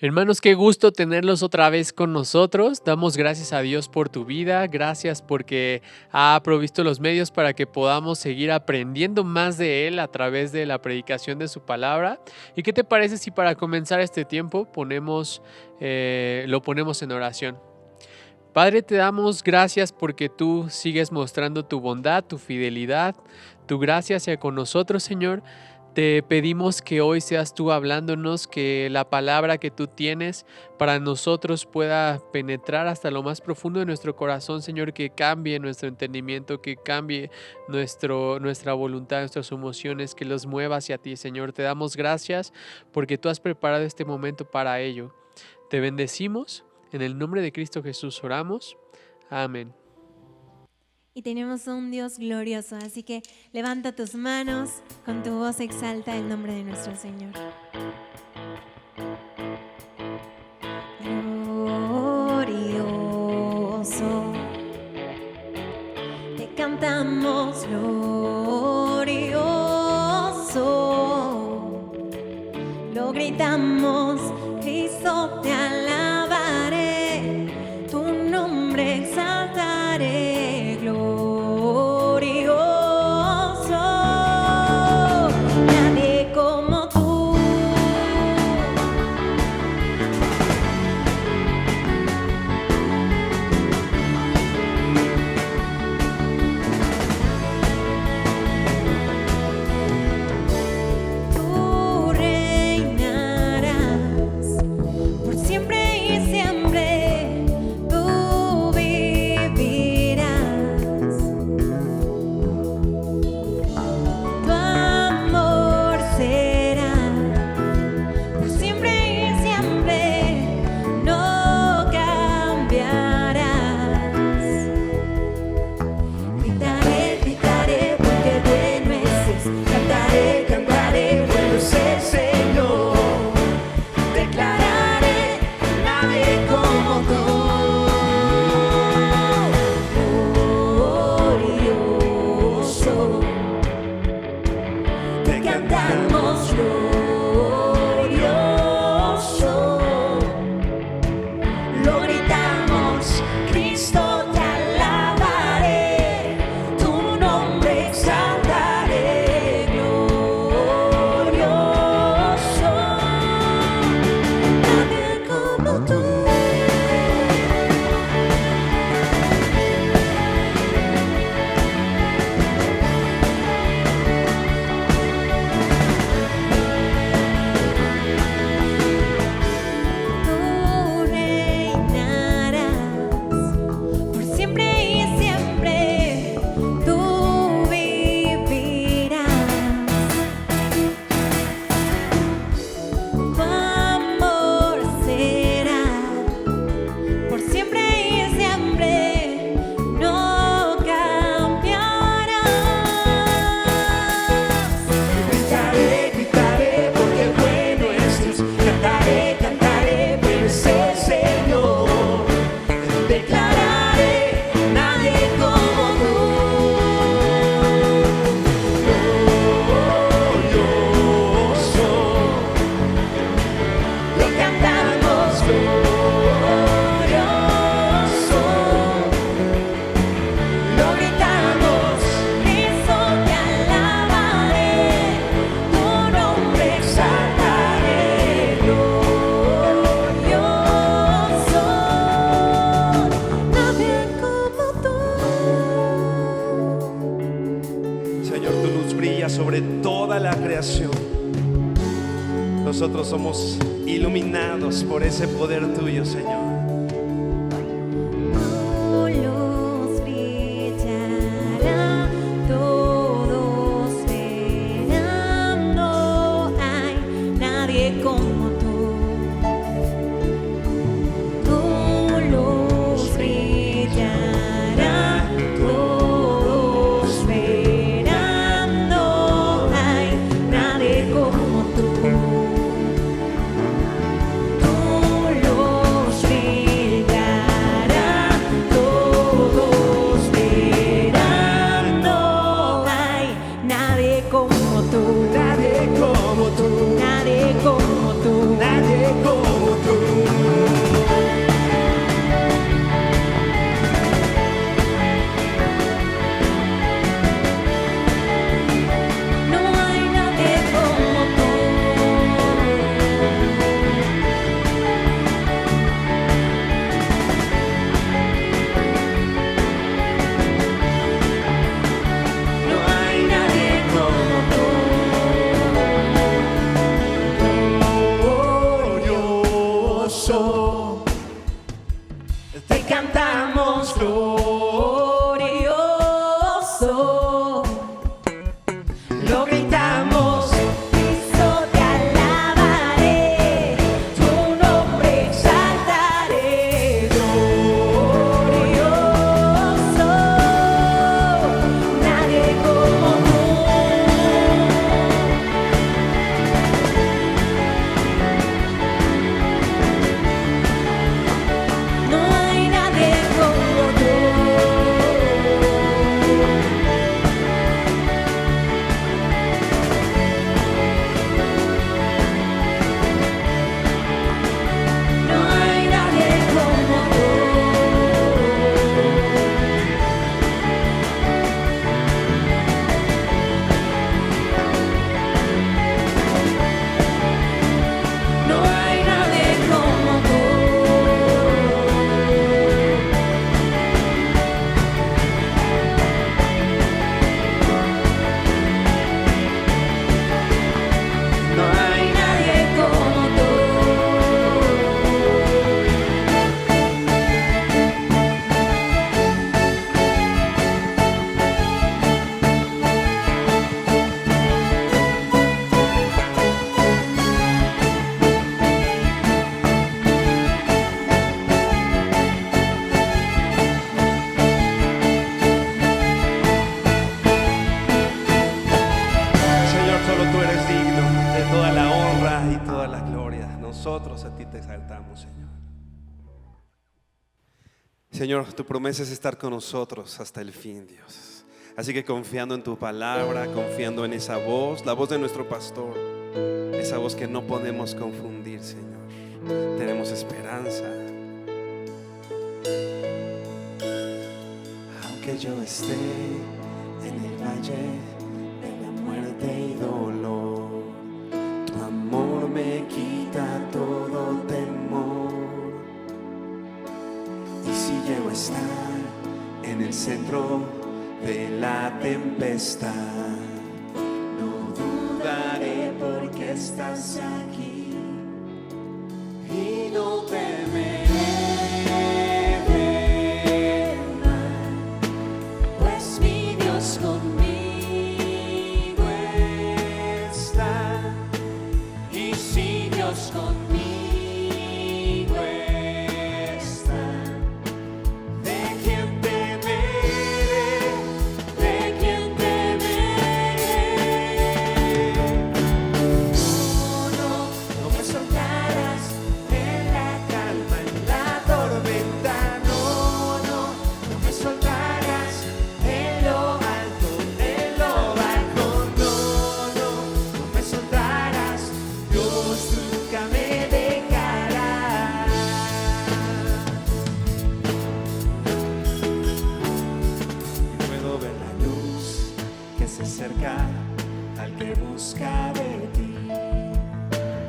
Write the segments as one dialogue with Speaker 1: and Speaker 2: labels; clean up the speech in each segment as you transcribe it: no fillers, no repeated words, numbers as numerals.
Speaker 1: Hermanos, qué gusto tenerlos otra vez con nosotros. Damos gracias a Dios por tu vida. Gracias porque ha provisto los medios para que podamos seguir aprendiendo más de Él a través de la predicación de su palabra. ¿Y qué te parece si para comenzar este tiempo lo ponemos en oración? Padre, te damos gracias porque tú sigues mostrando tu bondad, tu fidelidad, tu gracia hacia con nosotros, Señor. Te pedimos que hoy seas tú hablándonos, que la palabra que tú tienes para nosotros pueda penetrar hasta lo más profundo de nuestro corazón, Señor, que cambie nuestro entendimiento, que cambie nuestra voluntad, nuestras emociones, que los mueva hacia ti, Señor. Te damos gracias porque tú has preparado este momento para ello. Te bendecimos. En el nombre de Cristo Jesús oramos. Amén.
Speaker 2: Y tenemos un Dios glorioso, así que levanta tus manos, con tu voz exalta el nombre de nuestro Señor. Glorioso, te cantamos glorioso, lo gritamos, Cristo te alabaré, tu nombre exaltaré.
Speaker 3: Nosotros somos iluminados por ese poder tuyo, Señor.
Speaker 2: Tú los
Speaker 3: a ti te exaltamos, Señor. Señor, tu promesa es estar con nosotros hasta el fin, Dios. Así que confiando en tu palabra, confiando en esa voz, la voz de nuestro pastor, esa voz que no podemos confundir, Señor, tenemos esperanza. Aunque yo esté en el valle de la muerte y dolor, tu amor me quita todo temor. Y si llego a estar en el centro de la tempestad, no dudaré porque estás aquí y no temeré del mal, pues mi Dios conmigo está. Y si Dios conmigo al que busca de ti.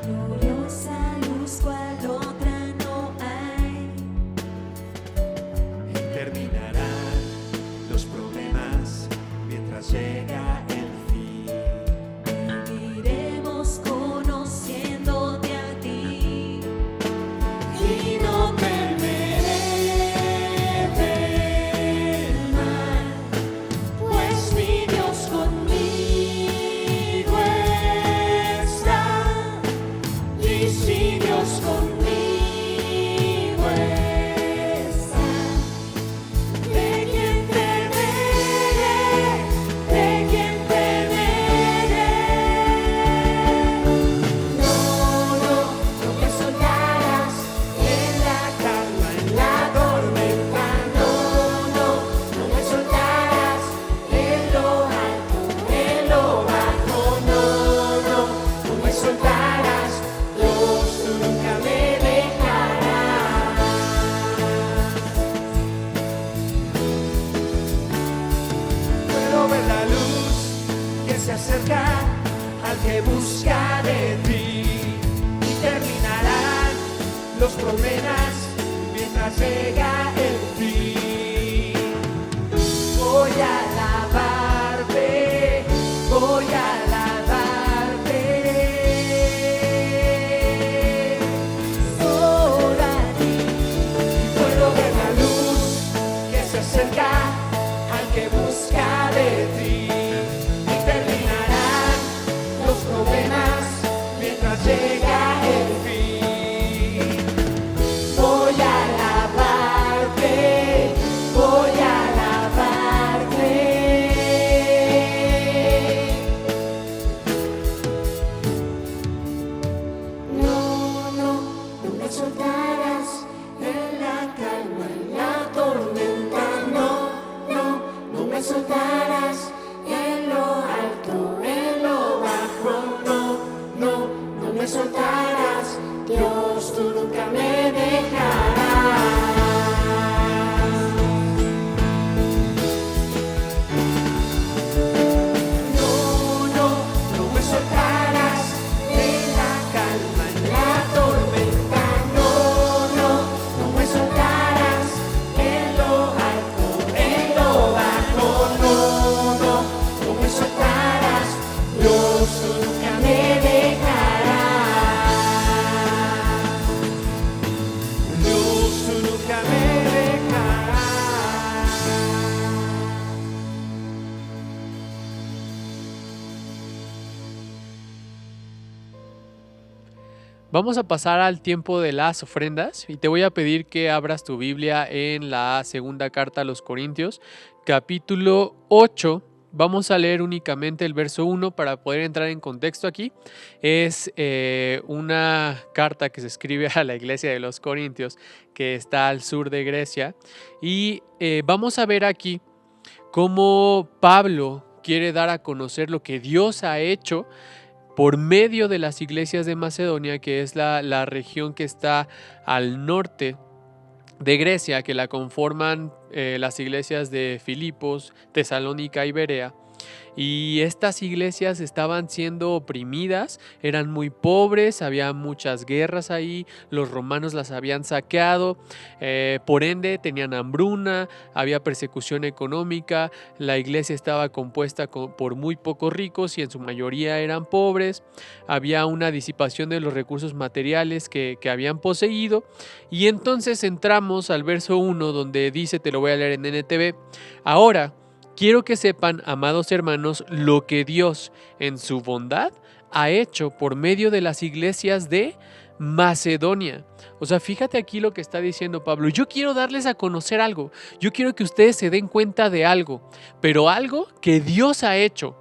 Speaker 3: Gloriosa luz cual otra no hay. Y terminarán los problemas mientras llega el fin. Viviremos conociéndote a ti y no temeré del mal, pues mi Dios conmigo está. Y si Dios conmigo está, ¿de quién temeré? ¿De quién temeré? No, no, no me soltarás en la calma, en la tormenta. No, no, no me soltarás en lo alto, en lo bajo. No, no, no me soltarás. Dios, tú nunca me dejarás. Puedo ver la luz que se acerca al que busca de ti. Y terminarán los problemas mientras llega el fin. Voy a alabarte, voy a alabarte. Solo a ti. Puedo ver la luz que se acerca al que busca de ti. Y terminarán los problemas mientras llega el fin. Voy a alabarte, voy a alabarte. No, no, no me soltarás en la calma, en la tormenta. No, no, no me soltarás en lo alto, en lo bajo. No, no, no me soltarás. Dios, tú nunca me dejarás. No, no, no me soltarás en la calma, en la tormenta. No, no, no me soltarás en lo alto, en lo bajo. No, no, no me soltarás. Dios, tú nunca me dejarás. Dios, tú nunca me dejarás.
Speaker 1: Vamos a pasar al tiempo de las ofrendas y te voy a pedir que abras tu Biblia en la segunda carta a los Corintios, capítulo 8, Vamos a leer únicamente el verso 1 para poder entrar en contexto aquí. Es una carta que se escribe a la iglesia de los Corintios, que está al sur de Grecia. Y vamos a ver aquí cómo Pablo quiere dar a conocer lo que Dios ha hecho por medio de las iglesias de Macedonia, que es la región que está al norte de Grecia, que la conforman las iglesias de Filipos, Tesalónica y Berea. Y estas iglesias estaban siendo oprimidas, eran muy pobres, había muchas guerras ahí, los romanos las habían saqueado, por ende tenían hambruna, había persecución económica, la iglesia estaba compuesta por muy pocos ricos y en su mayoría eran pobres, había una disipación de los recursos materiales que habían poseído. Y entonces entramos al verso 1 donde dice, te lo voy a leer en NTV, ahora quiero que sepan, amados hermanos, lo que Dios en su bondad ha hecho por medio de las iglesias de Macedonia. O sea, fíjate aquí lo que está diciendo Pablo. Yo quiero darles a conocer algo. Yo quiero que ustedes se den cuenta de algo, pero algo que Dios ha hecho.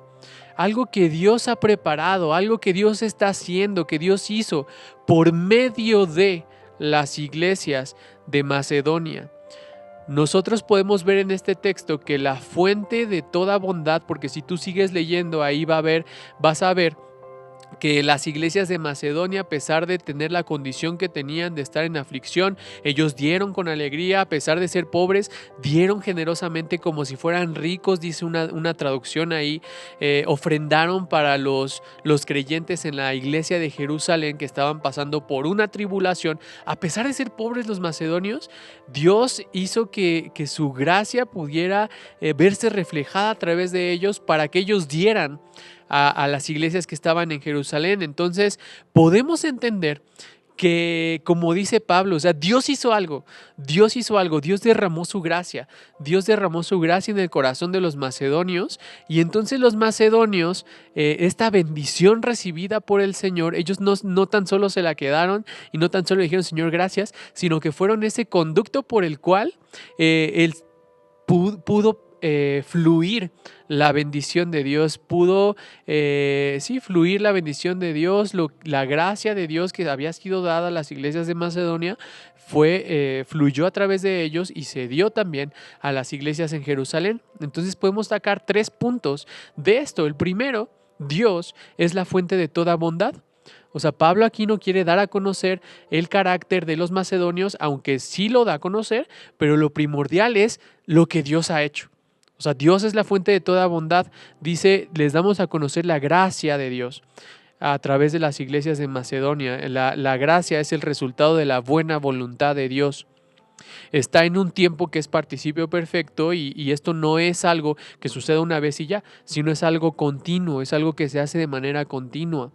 Speaker 1: Algo que Dios ha preparado, algo que Dios está haciendo, que Dios hizo por medio de las iglesias de Macedonia. Nosotros podemos ver en este texto que la fuente de toda bondad, porque si tú sigues leyendo ahí vas a ver que las iglesias de Macedonia, a pesar de tener la condición que tenían de estar en aflicción, ellos dieron con alegría, a pesar de ser pobres, dieron generosamente como si fueran ricos, dice una traducción ahí, ofrendaron para los creyentes en la iglesia de Jerusalén que estaban pasando por una tribulación. A pesar de ser pobres los macedonios, Dios hizo que su gracia pudiera verse reflejada a través de ellos para que ellos dieran a las iglesias que estaban en Jerusalén. Entonces podemos entender que, como dice Pablo, o sea, Dios hizo algo, Dios derramó su gracia en el corazón de los macedonios, y entonces los macedonios, esta bendición recibida por el Señor, ellos no tan solo se la quedaron y no tan solo dijeron Señor gracias, sino que fueron ese conducto por el cual Él pudo fluir la bendición de Dios, pudo fluir la bendición de Dios, la gracia de Dios que había sido dada a las iglesias de Macedonia fluyó a través de ellos y se dio también a las iglesias en Jerusalén. Entonces podemos sacar 3 puntos de esto. El primero, Dios es la fuente de toda bondad. O sea, Pablo aquí no quiere dar a conocer el carácter de los macedonios, aunque sí lo da a conocer, pero lo primordial es lo que Dios ha hecho. O sea, Dios es la fuente de toda bondad. Dice, les damos a conocer la gracia de Dios a través de las iglesias de Macedonia. La gracia es el resultado de la buena voluntad de Dios. Está en un tiempo que es participio perfecto y esto no es algo que suceda una vez y ya, sino es algo continuo, es algo que se hace de manera continua.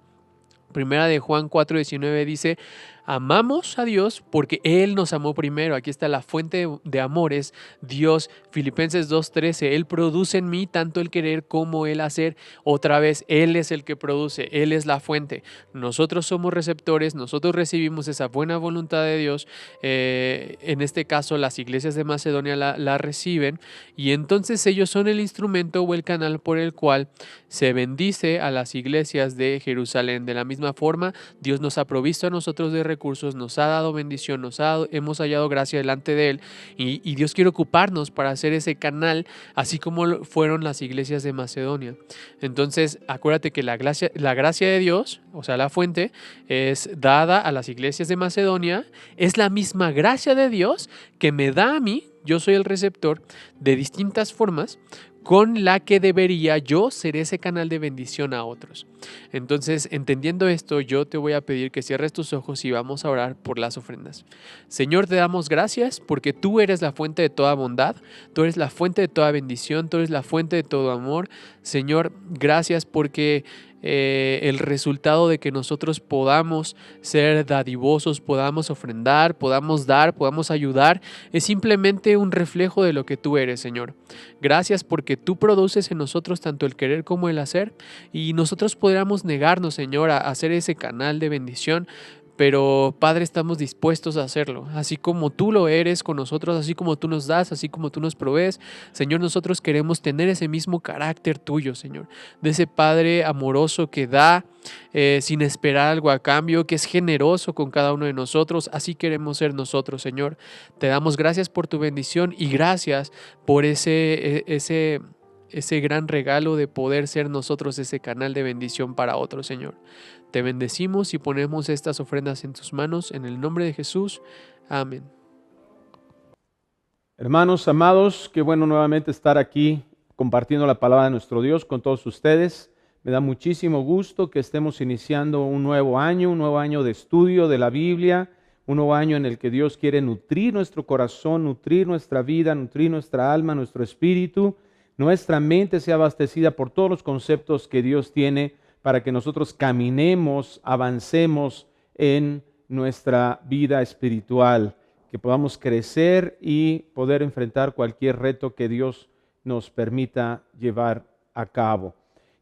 Speaker 1: Primera de Juan 4:19 dice, amamos a Dios porque Él nos amó primero. Aquí está la fuente de amor, es Dios. Filipenses 2:13, Él produce en mí tanto el querer como el hacer. Otra vez, Él es el que produce, Él es la fuente. Nosotros somos receptores, nosotros recibimos esa buena voluntad de Dios. En este caso, las iglesias de Macedonia la reciben y entonces ellos son el instrumento o el canal por el cual se bendice a las iglesias de Jerusalén. De la misma forma, Dios nos ha provisto a nosotros de recursos, nos ha dado bendición, hemos hallado gracia delante de Él y Dios quiere ocuparnos para hacer ese canal, así como fueron las iglesias de Macedonia. Entonces, acuérdate que la gracia de Dios, o sea, la fuente, es dada a las iglesias de Macedonia, es la misma gracia de Dios que me da a mí, yo soy el receptor, de distintas formas, con la que debería yo ser ese canal de bendición a otros. Entonces, entendiendo esto, yo te voy a pedir que cierres tus ojos y vamos a orar por las ofrendas. Señor, te damos gracias porque tú eres la fuente de toda bondad, tú eres la fuente de toda bendición, tú eres la fuente de todo amor. Señor, gracias porque el resultado de que nosotros podamos ser dadivosos, podamos ofrendar, podamos dar, podamos ayudar, es simplemente un reflejo de lo que tú eres, Señor. Gracias porque tú produces en nosotros tanto el querer como el hacer y nosotros podríamos negarnos, Señor, a hacer ese canal de bendición, Pero Padre, estamos dispuestos a hacerlo, así como tú lo eres con nosotros, así como tú nos das, así como tú nos provees. Señor, nosotros queremos tener ese mismo carácter tuyo, Señor, de ese Padre amoroso que da sin esperar algo a cambio, que es generoso con cada uno de nosotros. Así queremos ser nosotros, Señor. Te damos gracias por tu bendición y gracias por ese gran regalo de poder ser nosotros ese canal de bendición para otros, Señor. Te bendecimos y ponemos estas ofrendas en tus manos, en el nombre de Jesús. Amén.
Speaker 4: Hermanos amados, qué bueno nuevamente estar aquí compartiendo la palabra de nuestro Dios con todos ustedes. Me da muchísimo gusto que estemos iniciando un nuevo año de estudio de la Biblia, un nuevo año en el que Dios quiere nutrir nuestro corazón, nutrir nuestra vida, nutrir nuestra alma, nuestro espíritu. Nuestra mente sea abastecida por todos los conceptos que Dios tiene para que nosotros caminemos, avancemos en nuestra vida espiritual, que podamos crecer y poder enfrentar cualquier reto que Dios nos permita llevar a cabo.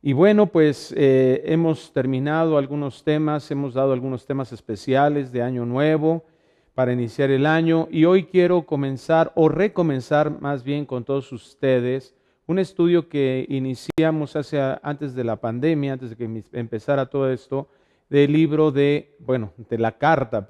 Speaker 4: Y bueno, pues hemos terminado algunos temas, hemos dado algunos temas especiales de Año Nuevo para iniciar el año, y hoy quiero comenzar o recomenzar más bien con todos ustedes un estudio que iniciamos antes de la pandemia, antes de que empezara todo esto, del libro de la carta,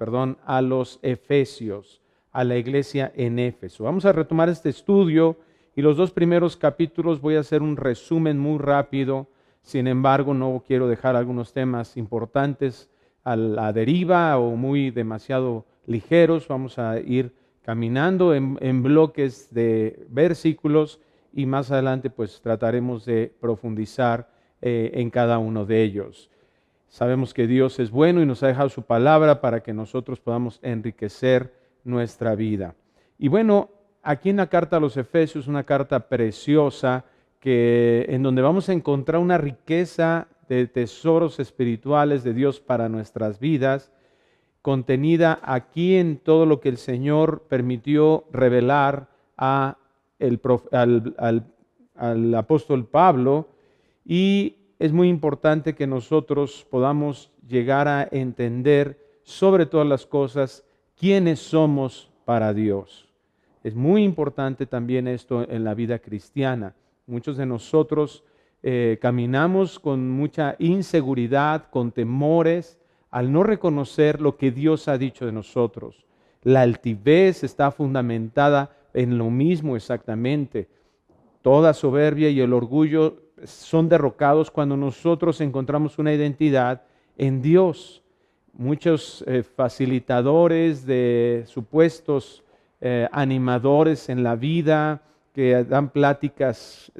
Speaker 4: a los Efesios, a la iglesia en Éfeso. Vamos a retomar este estudio y los 2 primeros capítulos voy a hacer un resumen muy rápido. Sin embargo, no quiero dejar algunos temas importantes a la deriva o muy demasiado ligeros. Vamos a ir caminando en bloques de versículos y más adelante pues trataremos de profundizar en cada uno de ellos. Sabemos que Dios es bueno y nos ha dejado su palabra para que nosotros podamos enriquecer nuestra vida. Y bueno, aquí en la carta a los Efesios, una carta preciosa en donde vamos a encontrar una riqueza de tesoros espirituales de Dios para nuestras vidas, contenida aquí en todo lo que el Señor permitió revelar al apóstol Pablo, y es muy importante que nosotros podamos llegar a entender sobre todas las cosas quiénes somos para Dios. Es muy importante también esto en la vida cristiana. Muchos de nosotros caminamos con mucha inseguridad, con temores, al no reconocer lo que Dios ha dicho de nosotros. La altivez está fundamentada en lo mismo exactamente. Toda soberbia y el orgullo son derrocados cuando nosotros encontramos una identidad en Dios. Muchos facilitadores de supuestos animadores en la vida que dan pláticas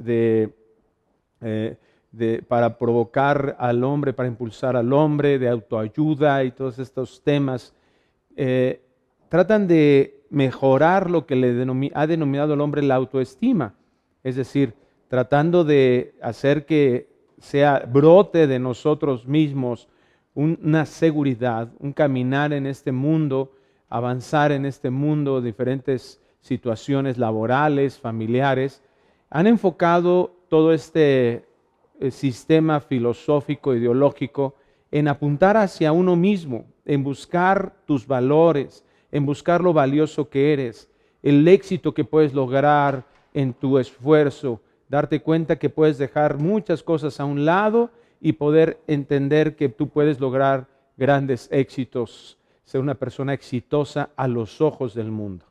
Speaker 4: para provocar al hombre, para impulsar al hombre, de autoayuda y todos estos temas, tratan de mejorar lo que ha denominado el hombre la autoestima, es decir, tratando de hacer que brote de nosotros mismos una seguridad, un caminar en este mundo, avanzar en este mundo, diferentes situaciones laborales, familiares. Han enfocado todo este sistema filosófico, ideológico, en apuntar hacia uno mismo, en buscar tus valores, en buscar lo valioso que eres, el éxito que puedes lograr en tu esfuerzo, darte cuenta que puedes dejar muchas cosas a un lado y poder entender que tú puedes lograr grandes éxitos, ser una persona exitosa a los ojos del mundo.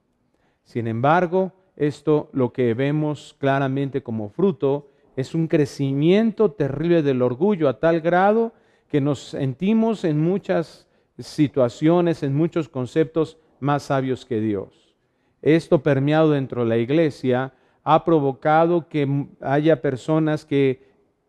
Speaker 4: Sin embargo, esto lo que vemos claramente como fruto es un crecimiento terrible del orgullo a tal grado que nos sentimos en muchas situaciones, en muchos conceptos más sabios que Dios. Esto permeado dentro de la iglesia ha provocado que haya personas que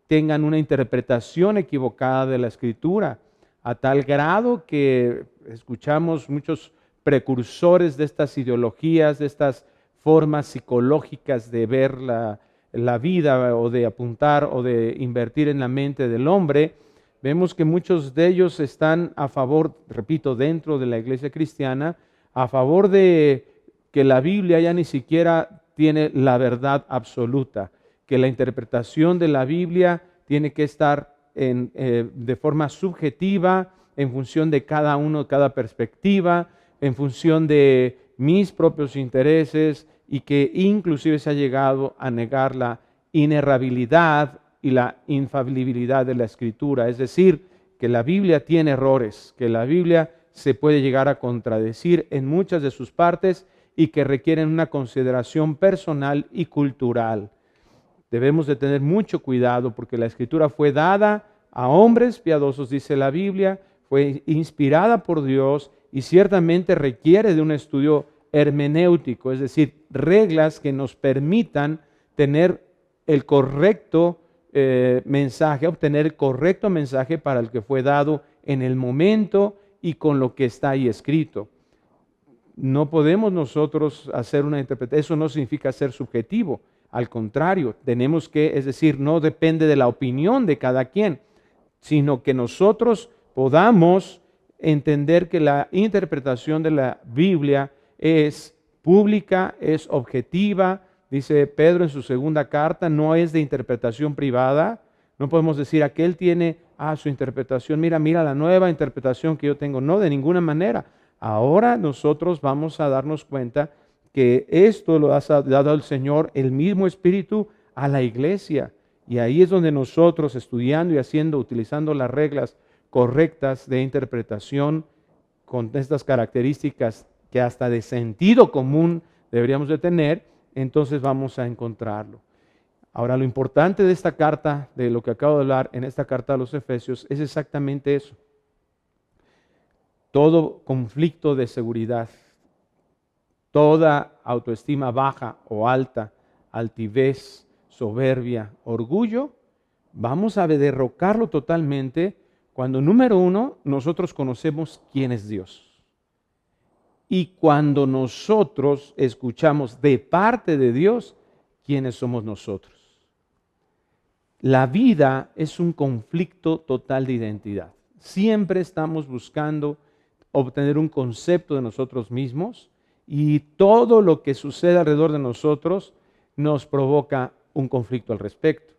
Speaker 4: tengan una interpretación equivocada de la Escritura, a tal grado que escuchamos muchos precursores de estas ideologías, de estas formas psicológicas de ver la vida o de apuntar o de invertir en la mente del hombre. Vemos que muchos de ellos están a favor, repito, dentro de la iglesia cristiana, a favor de que la Biblia ya ni siquiera tiene la verdad absoluta, que la interpretación de la Biblia tiene que estar de forma subjetiva en función de cada uno, cada perspectiva, en función de mis propios intereses, y que inclusive se ha llegado a negar la inerrabilidad y la infalibilidad de la Escritura. Es decir, que la Biblia tiene errores, que la Biblia se puede llegar a contradecir en muchas de sus partes y que requieren una consideración personal y cultural. Debemos de tener mucho cuidado porque la Escritura fue dada a hombres piadosos, dice la Biblia, fue inspirada por Dios y ciertamente requiere de un estudio hermenéutico, es decir, reglas que nos permitan tener el correcto mensaje, obtener el correcto mensaje para el que fue dado en el momento y con lo que está ahí escrito. No podemos nosotros hacer una interpretación, eso no significa ser subjetivo, al contrario, tenemos que, es decir, no depende de la opinión de cada quien, sino que nosotros podamos entender que la interpretación de la Biblia es pública, es objetiva. Dice Pedro en su segunda carta, no es de interpretación privada. No podemos decir, aquel tiene su interpretación, mira la nueva interpretación que yo tengo. No, de ninguna manera. Ahora nosotros vamos a darnos cuenta que esto lo ha dado el Señor, el mismo Espíritu, a la iglesia. Y ahí es donde nosotros, estudiando y utilizando las reglas correctas de interpretación, con estas características que hasta de sentido común deberíamos de tener, entonces vamos a encontrarlo. Ahora, lo importante de esta carta, de lo que acabo de hablar en esta carta a los Efesios, es exactamente eso. Todo conflicto de seguridad, toda autoestima baja o alta, altivez, soberbia, orgullo, vamos a derrocarlo totalmente cuando, número uno, nosotros conocemos quién es Dios. Y cuando nosotros escuchamos de parte de Dios, quiénes somos nosotros. La vida es un conflicto total de identidad. Siempre estamos buscando obtener un concepto de nosotros mismos y todo lo que sucede alrededor de nosotros nos provoca un conflicto al respecto.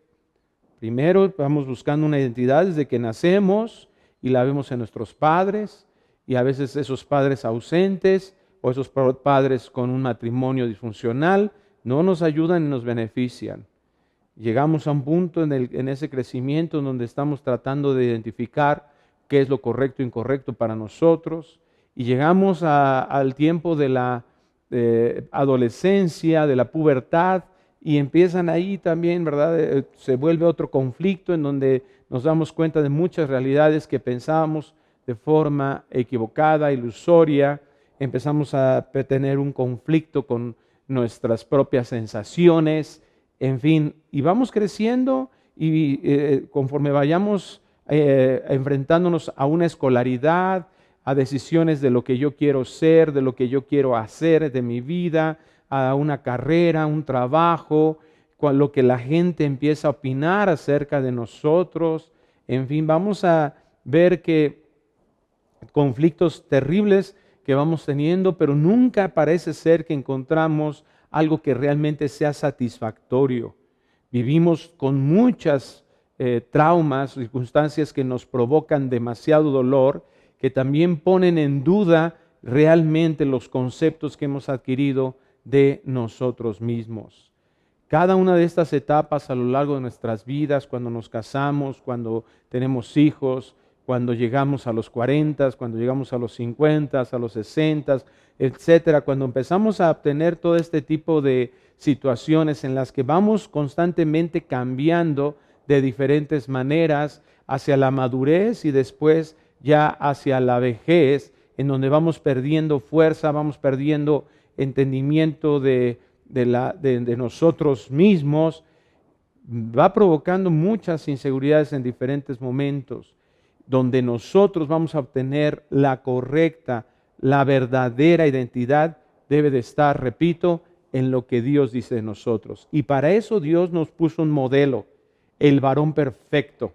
Speaker 4: Primero vamos buscando una identidad desde que nacemos y la vemos en nuestros padres, y a veces esos padres ausentes o esos padres con un matrimonio disfuncional no nos ayudan y nos benefician. Llegamos a un punto en ese crecimiento donde estamos tratando de identificar qué es lo correcto e incorrecto para nosotros, y llegamos al tiempo de la adolescencia, de la pubertad, y empiezan ahí también, ¿verdad? Se vuelve otro conflicto en donde nos damos cuenta de muchas realidades que pensábamos de forma equivocada, ilusoria. Empezamos a tener un conflicto con nuestras propias sensaciones, en fin, y vamos creciendo y conforme vayamos enfrentándonos a una escolaridad, a decisiones de lo que yo quiero ser, de lo que yo quiero hacer de mi vida, a una carrera, un trabajo, lo que la gente empieza a opinar acerca de nosotros. En fin, vamos a ver que conflictos terribles que vamos teniendo, pero nunca parece ser que encontramos algo que realmente sea satisfactorio. Vivimos con muchas traumas, circunstancias que nos provocan demasiado dolor, que también ponen en duda realmente los conceptos que hemos adquirido de nosotros mismos. Cada una de estas etapas a lo largo de nuestras vidas, cuando nos casamos, cuando tenemos hijos, cuando llegamos a los 40, cuando llegamos a los 50, a los 60, etcétera, cuando empezamos a obtener todo este tipo de situaciones en las que vamos constantemente cambiando de diferentes maneras hacia la madurez y después ya hacia la vejez, en donde vamos perdiendo fuerza, vamos perdiendo entendimiento de nosotros mismos, va provocando muchas inseguridades en diferentes momentos, donde nosotros vamos a obtener la correcta, la verdadera identidad, debe de estar, repito, en lo que Dios dice de nosotros. Y para eso Dios nos puso un modelo, el varón perfecto,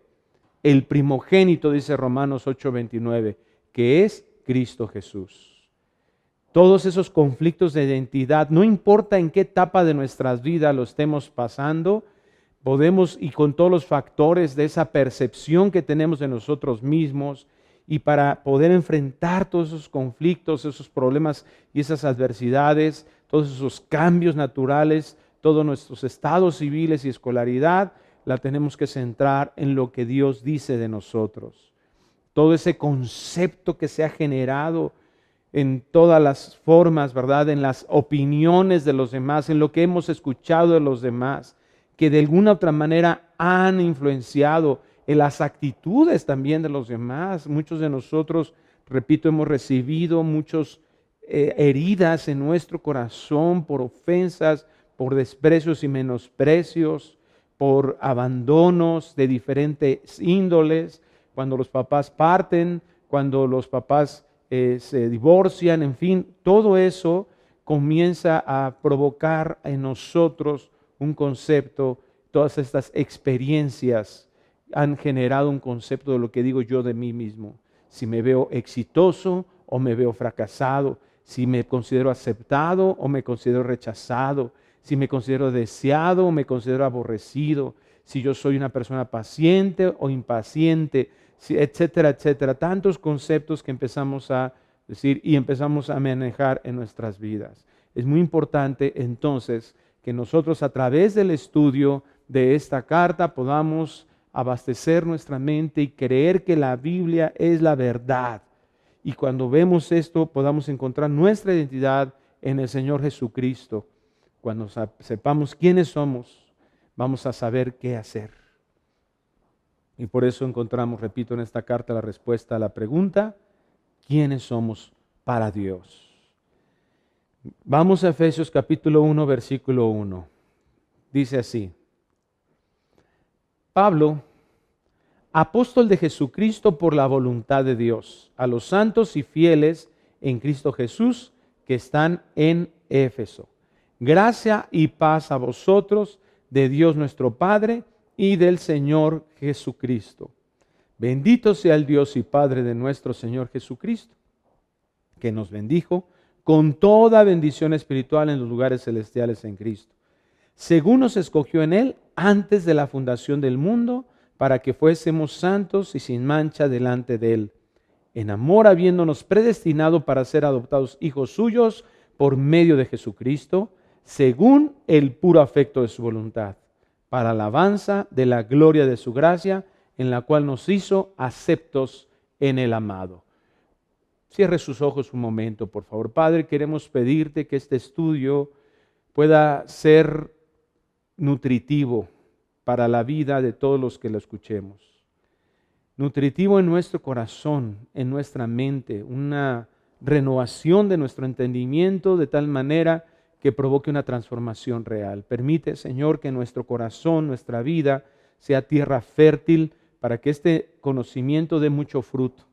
Speaker 4: el primogénito, dice Romanos 8:29, que es Cristo Jesús. Todos esos conflictos de identidad, no importa en qué etapa de nuestras vidas lo estemos pasando, podemos, y con todos los factores de esa percepción que tenemos de nosotros mismos y para poder enfrentar todos esos conflictos, esos problemas y esas adversidades, todos esos cambios naturales, todos nuestros estados civiles y escolaridad, la tenemos que centrar en lo que Dios dice de nosotros. Todo ese concepto que se ha generado en todas las formas, ¿verdad? En las opiniones de los demás, en lo que hemos escuchado de los demás, que de alguna otra manera han influenciado en las actitudes también de los demás. Muchos de nosotros, repito, hemos recibido muchas heridas en nuestro corazón por ofensas, por desprecios y menosprecios, por abandonos de diferentes índoles, cuando los papás parten, cuando los papás se divorcian, en fin, todo eso comienza a provocar en nosotros un concepto. Todas estas experiencias han generado un concepto de lo que digo yo de mí mismo. Si me veo exitoso o me veo fracasado, si me considero aceptado o me considero rechazado, si me considero deseado o me considero aborrecido, si yo soy una persona paciente o impaciente, etcétera, etcétera. Tantos conceptos que empezamos a decir y empezamos a manejar en nuestras vidas. Es muy importante entonces que nosotros a través del estudio de esta carta podamos abastecer nuestra mente y creer que la Biblia es la verdad. Y cuando vemos esto podamos encontrar nuestra identidad en el Señor Jesucristo. Cuando sepamos quiénes somos, vamos a saber qué hacer. Y por eso encontramos, repito, en esta carta la respuesta a la pregunta, ¿quiénes somos para Dios? Vamos a Efesios capítulo 1, versículo 1. Dice así: Pablo, apóstol de Jesucristo por la voluntad de Dios, a los santos y fieles en Cristo Jesús que están en Éfeso. Gracia y paz a vosotros, de Dios nuestro Padre y del Señor Jesucristo. Bendito sea el Dios y Padre de nuestro Señor Jesucristo, que nos bendijo con toda bendición espiritual en los lugares celestiales en Cristo, según nos escogió en Él antes de la fundación del mundo, para que fuésemos santos y sin mancha delante de Él, en amor habiéndonos predestinado para ser adoptados hijos suyos por medio de Jesucristo, según el puro afecto de su voluntad, para alabanza de la gloria de su gracia, en la cual nos hizo aceptos en el amado. Cierre sus ojos un momento, por favor. Padre, queremos pedirte que este estudio pueda ser nutritivo para la vida de todos los que lo escuchemos. Nutritivo en nuestro corazón, en nuestra mente, una renovación de nuestro entendimiento de tal manera que provoque una transformación real. Permite, Señor, que nuestro corazón, nuestra vida, sea tierra fértil para que este conocimiento dé mucho fruto.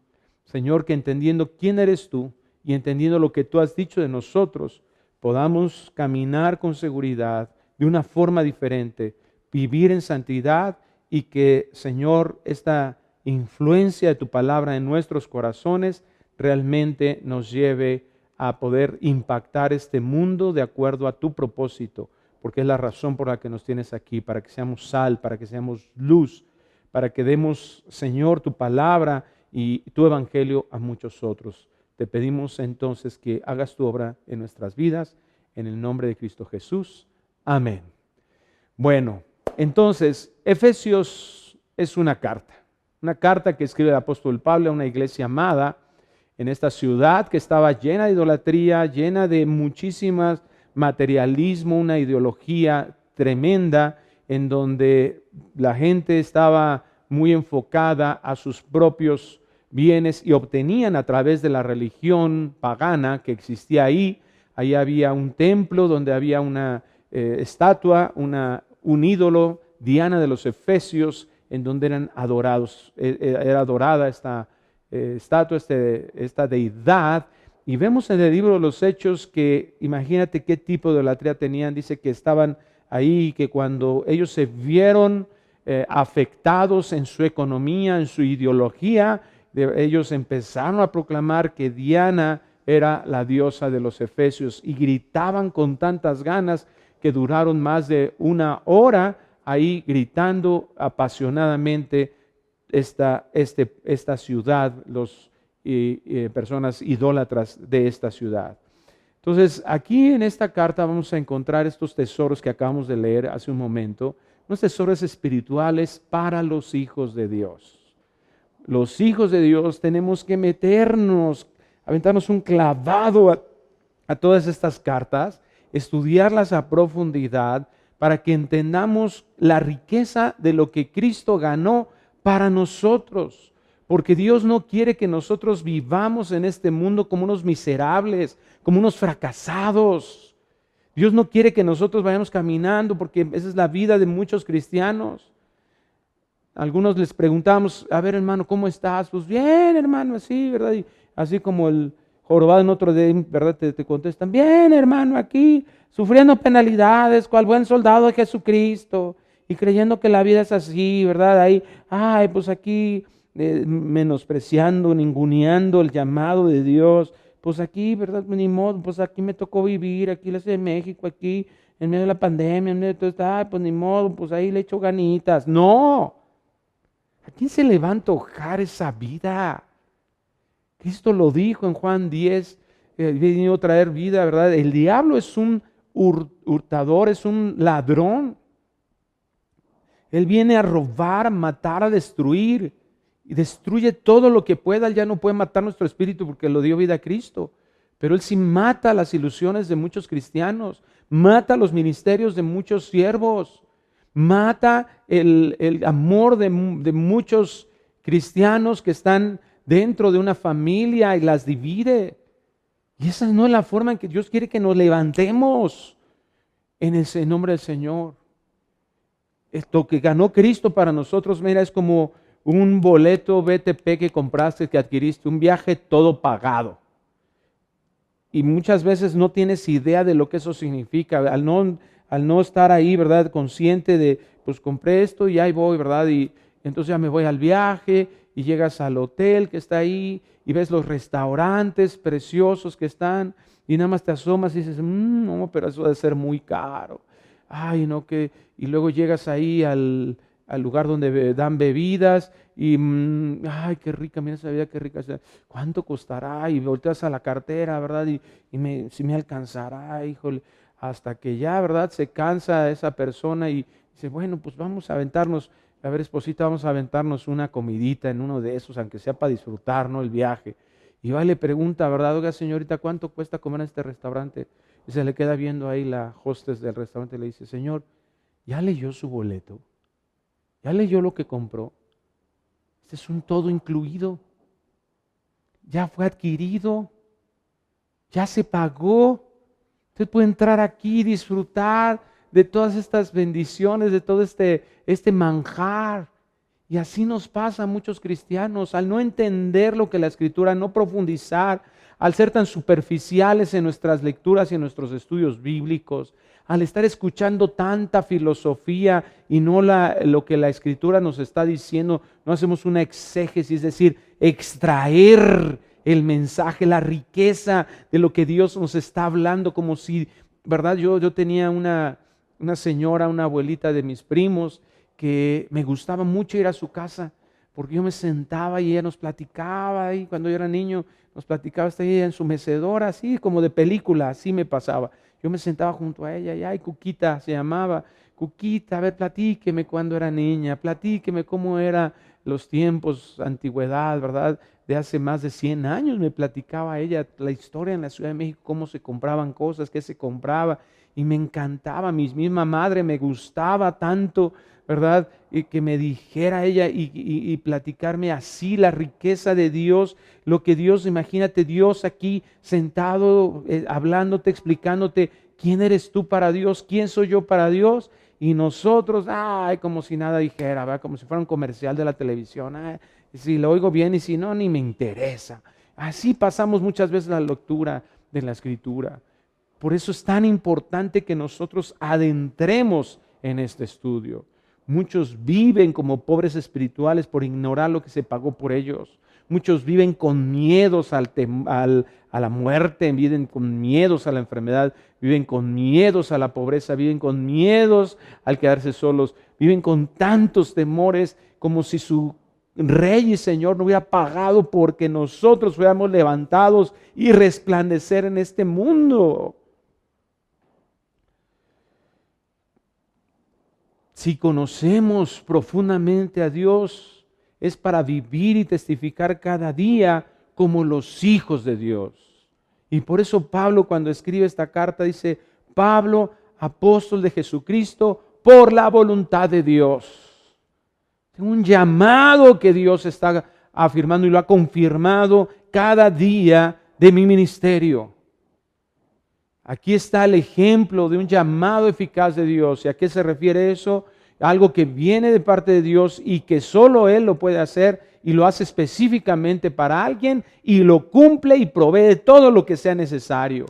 Speaker 4: Señor, que entendiendo quién eres tú y entendiendo lo que tú has dicho de nosotros, podamos caminar con seguridad, de una forma diferente, vivir en santidad y que, Señor, esta influencia de tu palabra en nuestros corazones realmente nos lleve a poder impactar este mundo de acuerdo a tu propósito, porque es la razón por la que nos tienes aquí, para que seamos sal, para que seamos luz, para que demos, Señor, tu palabra y tu evangelio a muchos otros. Te pedimos entonces que hagas tu obra en nuestras vidas, en el nombre de Cristo Jesús. Amén. Bueno, entonces, Efesios es una carta que escribe el apóstol Pablo a una iglesia amada en esta ciudad que estaba llena de idolatría, llena de muchísimas materialismo, una ideología tremenda en donde la gente estaba muy enfocada a sus propios bienes y obtenían a través de la religión pagana que existía ahí. Ahí había un templo donde había una estatua, un ídolo, Diana de los Efesios, en donde eran adorados. Era adorada esta estatua, esta deidad. Y vemos en el libro de los Hechos que, imagínate qué tipo de idolatría tenían. Dice que estaban ahí, que cuando ellos se vieron afectados en su economía, en su ideología, ellos empezaron a proclamar que Diana era la diosa de los Efesios y gritaban con tantas ganas que duraron más de una hora ahí gritando apasionadamente esta ciudad, los personas idólatras de esta ciudad. Entonces, aquí en esta carta vamos a encontrar estos tesoros que acabamos de leer hace un momento, unos tesoros espirituales para los hijos de Dios. Los hijos de Dios tenemos que aventarnos un clavado a todas estas cartas, estudiarlas a profundidad para que entendamos la riqueza de lo que Cristo ganó para nosotros. Porque Dios no quiere que nosotros vivamos en este mundo como unos miserables, como unos fracasados. Dios no quiere que nosotros vayamos caminando, porque esa es la vida de muchos cristianos. Algunos les preguntamos, a ver hermano, ¿cómo estás? Pues bien hermano, así, ¿verdad? Y así como el jorobado en Notre Dame, ¿verdad? Te contestan, bien hermano, aquí, sufriendo penalidades, cual buen soldado de Jesucristo, y creyendo que la vida es así, ¿verdad? Ahí, pues aquí menospreciando, ninguneando el llamado de Dios. Pues aquí, ¿verdad? Ni modo, pues aquí me tocó vivir, aquí en la Ciudad de México, aquí en medio de la pandemia, en medio de todo esto, pues ni modo, pues ahí le echo ganitas. No, ¿a quién se le va a antojar esa vida? Cristo lo dijo en Juan 10, venido a traer vida, ¿verdad? El diablo es un hurtador, es un ladrón. Él viene a robar, a matar, a destruir. Y destruye todo lo que pueda. Él ya no puede matar nuestro espíritu porque lo dio vida a Cristo. Pero Él sí mata las ilusiones de muchos cristianos. Mata los ministerios de muchos siervos. Mata el amor de muchos cristianos que están dentro de una familia y las divide. Y esa no es la forma en que Dios quiere que nos levantemos en el nombre del Señor. Esto que ganó Cristo para nosotros, mira, es como un boleto BTP que compraste, que adquiriste, un viaje todo pagado. Y muchas veces no tienes idea de lo que eso significa, al no estar ahí, ¿verdad? Consciente de, pues compré esto y ahí voy, ¿verdad? Y entonces ya me voy al viaje y llegas al hotel que está ahí y ves los restaurantes preciosos que están y nada más te asomas y dices, no, pero eso debe ser muy caro. Ay, no, que... Y luego llegas ahí al lugar donde dan bebidas y, ay, qué rica, mira esa bebida, qué rica. ¿Cuánto costará? Y volteas a la cartera, ¿verdad? Y si me alcanzará, híjole. Hasta que ya, ¿verdad? Se cansa esa persona y dice, bueno, pues vamos a aventarnos, a ver, esposita, vamos a aventarnos una comidita en uno de esos, aunque sea para disfrutar, ¿no? El viaje. Y va y le pregunta, ¿verdad? Oiga, señorita, ¿cuánto cuesta comer en este restaurante? Y se le queda viendo ahí la hostess del restaurante y le dice, señor, ¿ya leyó su boleto? ¿Ya leyó lo que compró? Este es un todo incluido. Ya fue adquirido. Ya se pagó. Usted puede entrar aquí y disfrutar de todas estas bendiciones, de todo este manjar. Y así nos pasa a muchos cristianos, al no entender lo que la Escritura, no profundizar, al ser tan superficiales en nuestras lecturas y en nuestros estudios bíblicos, al estar escuchando tanta filosofía y no lo que la Escritura nos está diciendo, no hacemos una exégesis, es decir, extraer el mensaje, la riqueza de lo que Dios nos está hablando, como si, ¿verdad? Yo tenía una señora, una abuelita de mis primos, que me gustaba mucho ir a su casa, porque yo me sentaba y ella nos platicaba, y cuando yo era niño nos platicaba, hasta ella en su mecedora, así como de película, así me pasaba. Yo me sentaba junto a ella y ay, Cuquita se llamaba, Cuquita, a ver, platíqueme cuando era niña, platíqueme cómo eran los tiempos, antigüedad, ¿verdad? De hace más de 100 años me platicaba ella la historia en la Ciudad de México, cómo se compraban cosas, qué se compraba, y me encantaba, mi misma madre me gustaba tanto, ¿verdad? Y que me dijera ella y platicarme así la riqueza de Dios, lo que Dios, imagínate Dios aquí sentado, hablándote, explicándote quién eres tú para Dios, quién soy yo para Dios, y nosotros, ay, como si nada dijera, ¿verdad? Como si fuera un comercial de la televisión, ay, si lo oigo bien y si no, ni me interesa. Así pasamos muchas veces la lectura de la Escritura. Por eso es tan importante que nosotros adentremos en este estudio. Muchos viven como pobres espirituales por ignorar lo que se pagó por ellos. Muchos viven con miedos a la muerte, viven con miedos a la enfermedad, viven con miedos a la pobreza, viven con miedos al quedarse solos, viven con tantos temores como si su Rey y Señor no hubiera pagado porque nosotros fuéramos levantados y resplandecer en este mundo. Si conocemos profundamente a Dios, es para vivir y testificar cada día como los hijos de Dios. Y por eso Pablo, cuando escribe esta carta, dice: Pablo, apóstol de Jesucristo, por la voluntad de Dios. Tengo un llamado que Dios está afirmando y lo ha confirmado cada día de mi ministerio. Aquí está el ejemplo de un llamado eficaz de Dios. ¿Y a qué se refiere eso? Algo que viene de parte de Dios y que solo Él lo puede hacer, y lo hace específicamente para alguien y lo cumple y provee todo lo que sea necesario.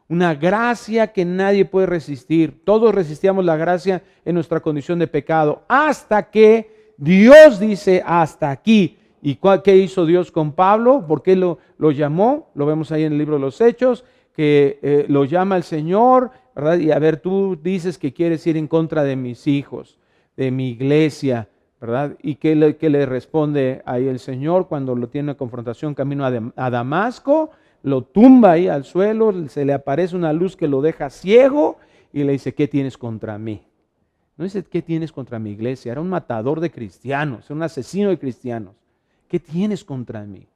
Speaker 4: Una gracia que nadie puede resistir. Todos resistíamos la gracia en nuestra condición de pecado hasta que Dios dice: hasta aquí. ¿Y qué hizo Dios con Pablo? ¿Por qué lo llamó? Lo vemos ahí en el libro de los Hechos, que lo llama el Señor, ¿verdad? Y a ver, tú dices que quieres ir en contra de mis hijos, de mi iglesia, ¿verdad? ¿Y qué le responde ahí el Señor cuando lo tiene en confrontación camino a Damasco? Lo tumba ahí al suelo, se le aparece una luz que lo deja ciego y le dice: ¿qué tienes contra mí? No dice: ¿qué tienes contra mi iglesia? Era un matador de cristianos, era un asesino de cristianos. ¿Qué tienes contra mí?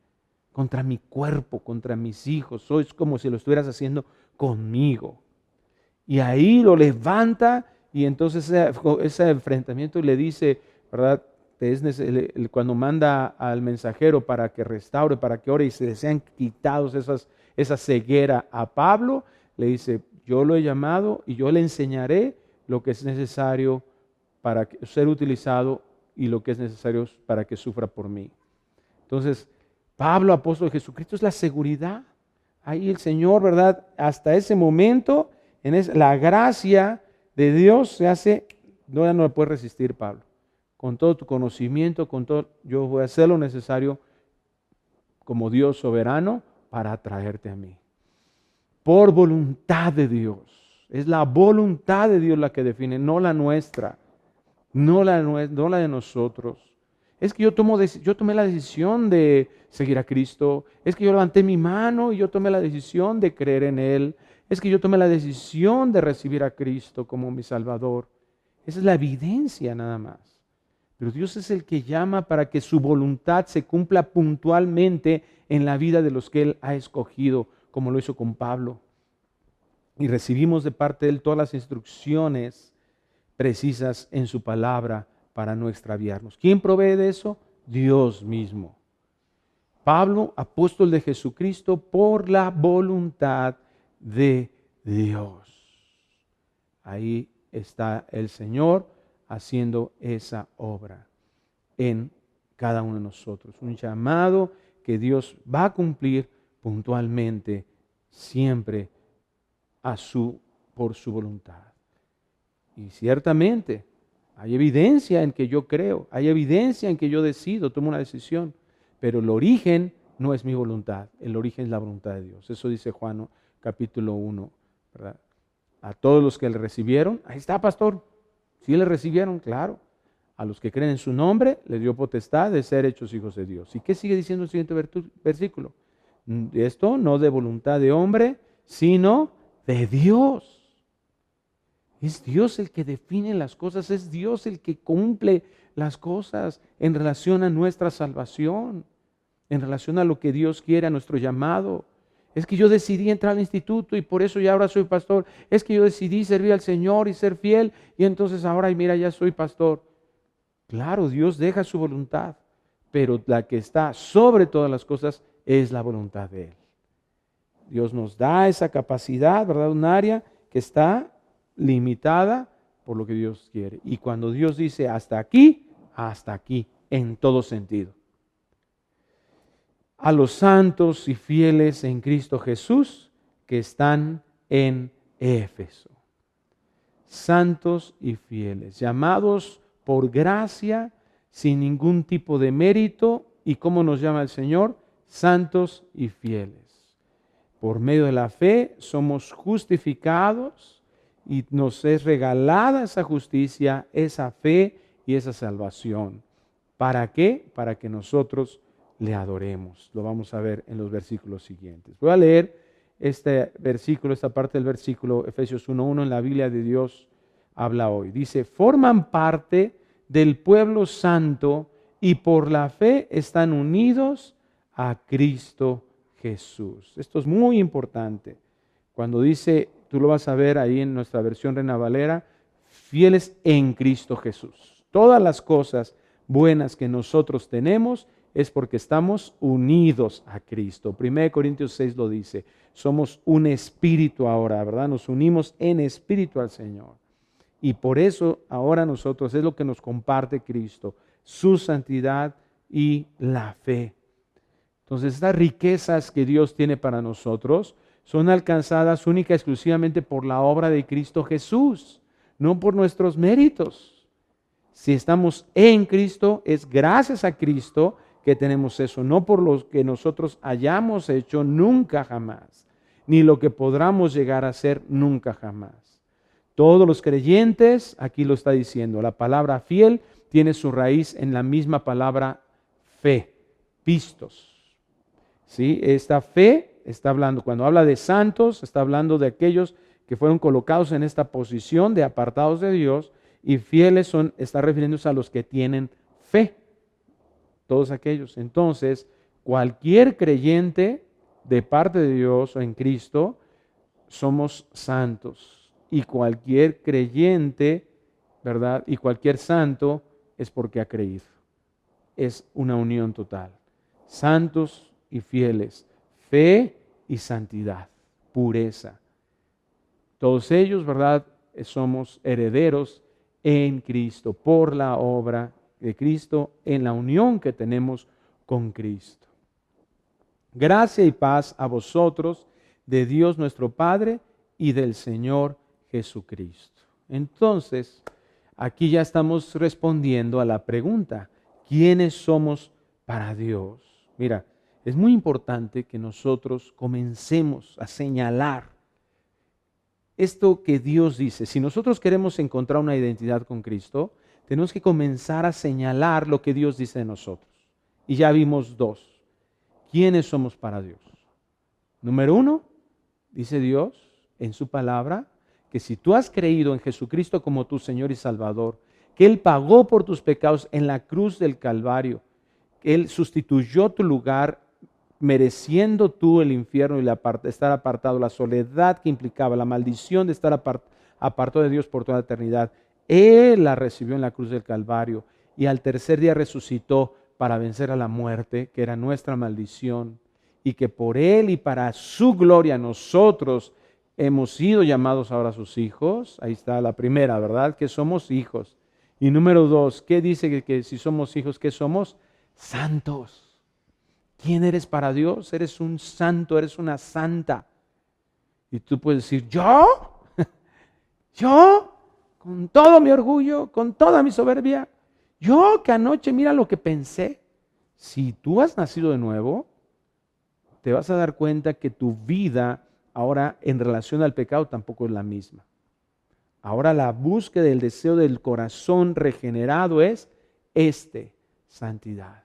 Speaker 4: Contra mi cuerpo, contra mis hijos. Sois como si lo estuvieras haciendo conmigo. Y ahí lo levanta, y entonces ese enfrentamiento le dice, ¿verdad? Cuando manda al mensajero para que restaure, para que ore y se le sean quitados esa ceguera a Pablo, le dice: yo lo he llamado y yo le enseñaré lo que es necesario para ser utilizado y lo que es necesario para que sufra por mí. Entonces, Pablo, apóstol de Jesucristo, es la seguridad. Ahí el Señor, ¿verdad? Hasta ese momento, la gracia de Dios se hace, ya no le puede resistir, Pablo. Con todo tu conocimiento, yo voy a hacer lo necesario como Dios soberano para atraerte a mí. Por voluntad de Dios. Es la voluntad de Dios la que define, no la nuestra, no la de nosotros. Es que yo tomé la decisión de seguir a Cristo. Es que yo levanté mi mano y yo tomé la decisión de creer en Él. Es que yo tomé la decisión de recibir a Cristo como mi Salvador. Esa es la evidencia nada más. Pero Dios es el que llama para que su voluntad se cumpla puntualmente en la vida de los que Él ha escogido, como lo hizo con Pablo. Y recibimos de parte de Él todas las instrucciones precisas en su palabra para no extraviarnos. ¿Quién provee de eso? Dios mismo. Pablo, apóstol de Jesucristo, por la voluntad de Dios. Ahí está el Señor haciendo esa obra en cada uno de nosotros. Un llamado que Dios va a cumplir puntualmente, siempre por su voluntad. Y ciertamente hay evidencia en que yo creo, hay evidencia en que yo decido, tomo una decisión, pero el origen no es mi voluntad, el origen es la voluntad de Dios. Eso dice Juan capítulo 1, ¿verdad? A todos los que le recibieron, ahí está, pastor, sí le recibieron, claro. A los que creen en su nombre, les dio potestad de ser hechos hijos de Dios. ¿Y qué sigue diciendo el siguiente versículo? Esto no de voluntad de hombre, sino de Dios. Es Dios el que define las cosas, es Dios el que cumple las cosas en relación a nuestra salvación, en relación a lo que Dios quiere, a nuestro llamado. Es que yo decidí entrar al instituto y por eso ya ahora soy pastor. Es que yo decidí servir al Señor y ser fiel y entonces ahora, y mira, ya soy pastor. Claro, Dios deja su voluntad, pero la que está sobre todas las cosas es la voluntad de Él. Dios nos da esa capacidad, ¿verdad? Un área que está limitada por lo que Dios quiere. Y cuando Dios dice hasta aquí, en todo sentido. A los santos y fieles en Cristo Jesús que están en Éfeso. Santos y fieles, llamados por gracia, sin ningún tipo de mérito. ¿Y cómo nos llama el Señor? Santos y fieles. Por medio de la fe somos justificados y nos es regalada esa justicia, esa fe y esa salvación ¿Para qué? Para que nosotros le adoremos. Lo vamos a ver en los versículos siguientes. Voy a leer este versículo, esta parte del versículo, Efesios 1:1 en la Biblia de Dios habla hoy. Dice, forman parte del pueblo santo y por la fe están unidos a Cristo Jesús. Esto es muy importante. Cuando dice, tú lo vas a ver ahí en nuestra versión Reina Valera, fieles en Cristo Jesús. Todas las cosas buenas que nosotros tenemos es porque estamos unidos a Cristo. 1 Corintios 6 lo dice, somos un espíritu ahora, ¿verdad? Nos unimos en espíritu al Señor. Y por eso ahora nosotros es lo que nos comparte Cristo, su santidad y la fe. Entonces estas riquezas que Dios tiene para nosotros son alcanzadas única y exclusivamente por la obra de Cristo Jesús, no por nuestros méritos. Si estamos en Cristo, es gracias a Cristo que tenemos eso, no por lo que nosotros hayamos hecho nunca jamás, ni lo que podamos llegar a ser nunca jamás. Todos los creyentes, aquí lo está diciendo, la palabra fiel tiene su raíz en la misma palabra fe, pistos. ¿Sí? Esta fe está hablando, cuando habla de santos, está hablando de aquellos que fueron colocados en esta posición de apartados de Dios, y fieles está refiriéndose a los que tienen fe, todos aquellos. Entonces, cualquier creyente de parte de Dios o en Cristo, somos santos. Y cualquier creyente, ¿verdad? Y cualquier santo es porque ha creído. Es una unión total. Santos y fieles, fe y santidad, pureza. Todos ellos, ¿verdad? Somos herederos en Cristo, por la obra de Cristo, en la unión que tenemos con Cristo. Gracia y paz a vosotros, de Dios nuestro Padre y del Señor Jesucristo. Entonces, aquí ya estamos respondiendo a la pregunta, ¿quiénes somos para Dios? Mira, es muy importante que nosotros comencemos a señalar esto que Dios dice. Si nosotros queremos encontrar una identidad con Cristo, tenemos que comenzar a señalar lo que Dios dice de nosotros. Y ya vimos dos. ¿Quiénes somos para Dios? Número 1, dice Dios en su palabra, que si tú has creído en Jesucristo como tu Señor y Salvador, que Él pagó por tus pecados en la cruz del Calvario, que Él sustituyó tu lugar, mereciendo tú el infierno y estar apartado, la soledad que implicaba, la maldición de estar apartado de Dios por toda la eternidad. Él la recibió en la cruz del Calvario y al tercer día resucitó para vencer a la muerte, que era nuestra maldición, y que por Él y para su gloria nosotros hemos sido llamados ahora sus hijos. Ahí está la primera, ¿verdad? Que somos hijos. Y número 2, ¿qué dice que si somos hijos, qué somos? Santos. ¿Quién eres para Dios? Eres un santo, eres una santa. Y tú puedes decir, ¿yo? ¿Yo? Con todo mi orgullo, con toda mi soberbia. Yo que anoche mira lo que pensé. Si tú has nacido de nuevo, te vas a dar cuenta que tu vida ahora en relación al pecado tampoco es la misma. Ahora la búsqueda del deseo del corazón regenerado es santidad.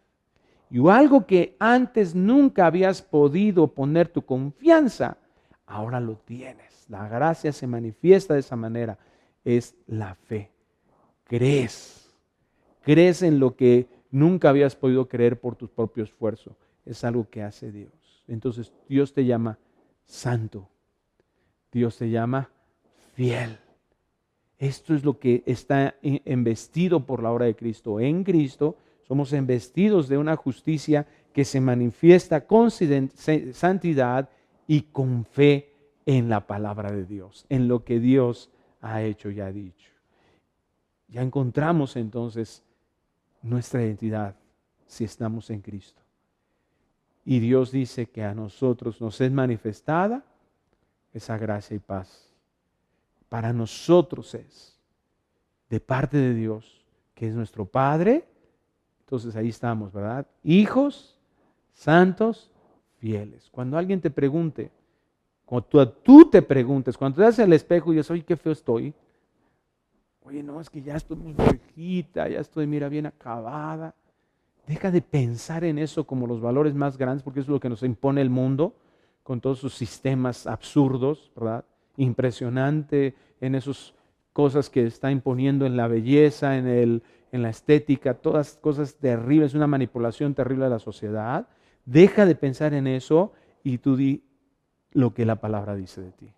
Speaker 4: Y algo que antes nunca habías podido poner tu confianza, ahora lo tienes. La gracia se manifiesta de esa manera. Es la fe. Crees en lo que nunca habías podido creer por tu propio esfuerzo. Es algo que hace Dios. Entonces Dios te llama santo. Dios te llama fiel. Esto es lo que está embestido por la obra de Cristo. En Cristo somos embestidos de una justicia que se manifiesta con santidad y con fe en la palabra de Dios, en lo que Dios ha hecho y ha dicho. Ya encontramos entonces nuestra identidad si estamos en Cristo. Y Dios dice que a nosotros nos es manifestada esa gracia y paz. Para nosotros es de parte de Dios, que es nuestro Padre. Entonces ahí estamos, ¿verdad? Hijos, santos, fieles. Cuando alguien te pregunte, cuando tú te preguntes, cuando te das el espejo y dices, oye, qué feo estoy. Oye, no, es que ya estoy muy viejita, ya estoy, mira, bien acabada. Deja de pensar en eso como los valores más grandes, porque eso es lo que nos impone el mundo, con todos sus sistemas absurdos, ¿verdad? Impresionante en esas cosas que está imponiendo en la belleza, en la estética, todas cosas terribles, una manipulación terrible de la sociedad. Deja de pensar en eso y tú di lo que la palabra dice de ti.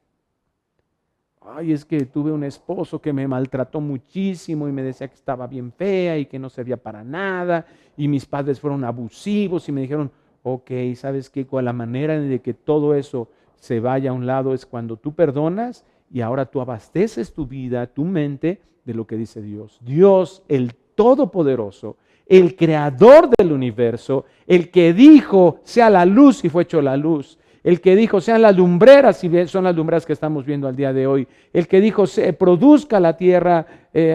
Speaker 4: Ay, es que tuve un esposo que me maltrató muchísimo y me decía que estaba bien fea y que no servía para nada, y mis padres fueron abusivos y me dijeron, ok, ¿sabes qué? La manera de que todo eso se vaya a un lado es cuando tú perdonas y ahora tú abasteces tu vida, tu mente de lo que dice Dios. Dios, el Todopoderoso, el Creador del universo, el que dijo, sea la luz y fue hecho la luz. El que dijo, sean las lumbreras, y son las lumbreras que estamos viendo al día de hoy. El que dijo, produzca la tierra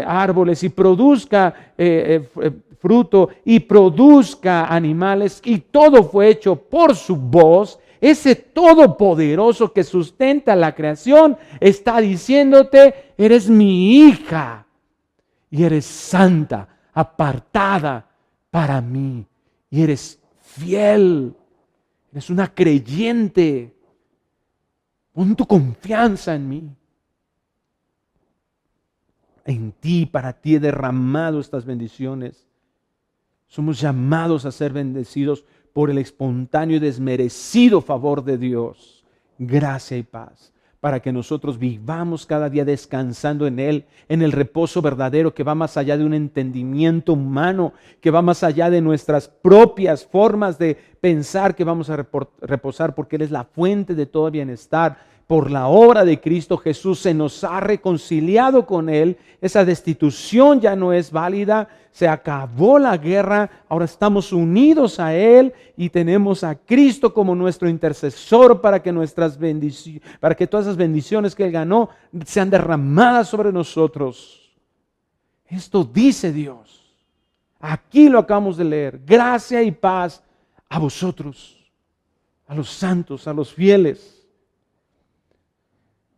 Speaker 4: árboles y produzca fruto y produzca animales, y todo fue hecho por su voz. Ese todopoderoso que sustenta la creación está diciéndote, eres mi hija y eres santa, apartada para mí, y eres fiel. Eres una creyente. Pon tu confianza en mí. En ti, para ti he derramado estas bendiciones. Somos llamados a ser bendecidos por el espontáneo y desmerecido favor de Dios. Gracia y paz, para que nosotros vivamos cada día descansando en Él, en el reposo verdadero que va más allá de un entendimiento humano, que va más allá de nuestras propias formas de pensar que vamos a reposar, porque Él es la fuente de todo bienestar. Por la obra de Cristo Jesús se nos ha reconciliado con Él. Esa destitución ya no es válida. Se acabó la guerra. Ahora estamos unidos a Él y tenemos a Cristo como nuestro intercesor para que para que todas esas bendiciones que Él ganó sean derramadas sobre nosotros. Esto dice Dios. Aquí lo acabamos de leer. Gracia y paz a vosotros, a los santos, a los fieles.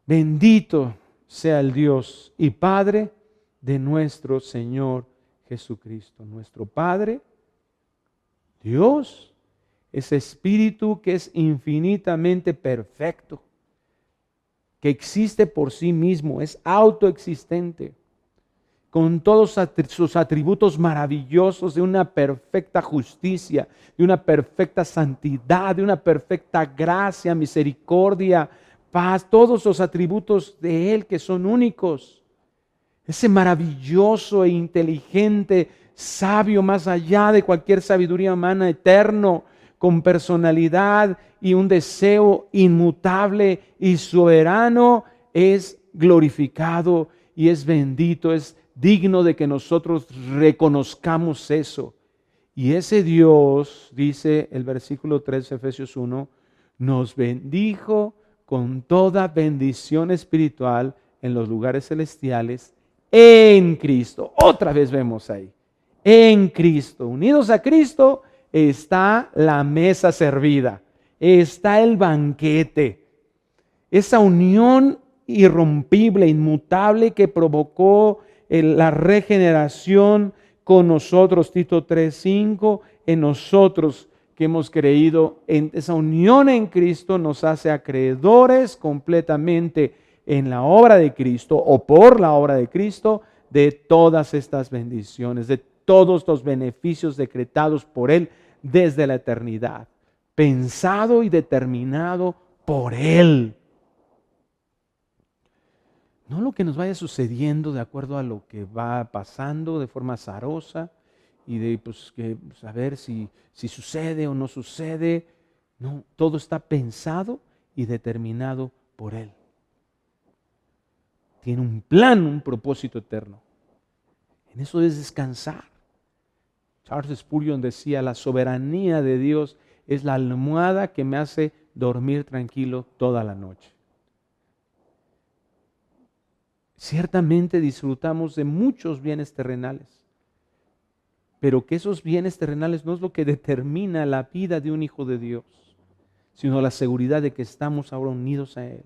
Speaker 4: Bendito sea el Dios y Padre de nuestro Señor Jesucristo. Nuestro Padre, Dios, ese Espíritu que es infinitamente perfecto, que existe por sí mismo, es autoexistente, con todos sus atributos maravillosos de una perfecta justicia, de una perfecta santidad, de una perfecta gracia, misericordia, paz, todos los atributos de Él que son únicos. Ese maravilloso e inteligente, sabio más allá de cualquier sabiduría humana, eterno, con personalidad y un deseo inmutable y soberano, es glorificado y es bendito, es digno de que nosotros reconozcamos eso. Y ese Dios, dice el versículo 3 de Efesios 1, nos bendijo con toda bendición espiritual en los lugares celestiales en Cristo. Otra vez vemos ahí, en Cristo. Unidos a Cristo está la mesa servida, está el banquete. Esa unión irrompible, inmutable que provocó la regeneración con nosotros, Tito 3:5, en nosotros que hemos creído en esa unión en Cristo, nos hace acreedores completamente en la obra de Cristo o por la obra de Cristo de todas estas bendiciones, de todos los beneficios decretados por Él desde la eternidad, pensado y determinado por Él. No lo que nos vaya sucediendo de acuerdo a lo que va pasando de forma azarosa y de saber si sucede o no sucede. No, todo está pensado y determinado por Él. Tiene un plan, un propósito eterno. En eso es descansar. Charles Spurgeon decía, la soberanía de Dios es la almohada que me hace dormir tranquilo toda la noche. Ciertamente disfrutamos de muchos bienes terrenales, pero que esos bienes terrenales no es lo que determina la vida de un hijo de Dios, sino la seguridad de que estamos ahora unidos a Él.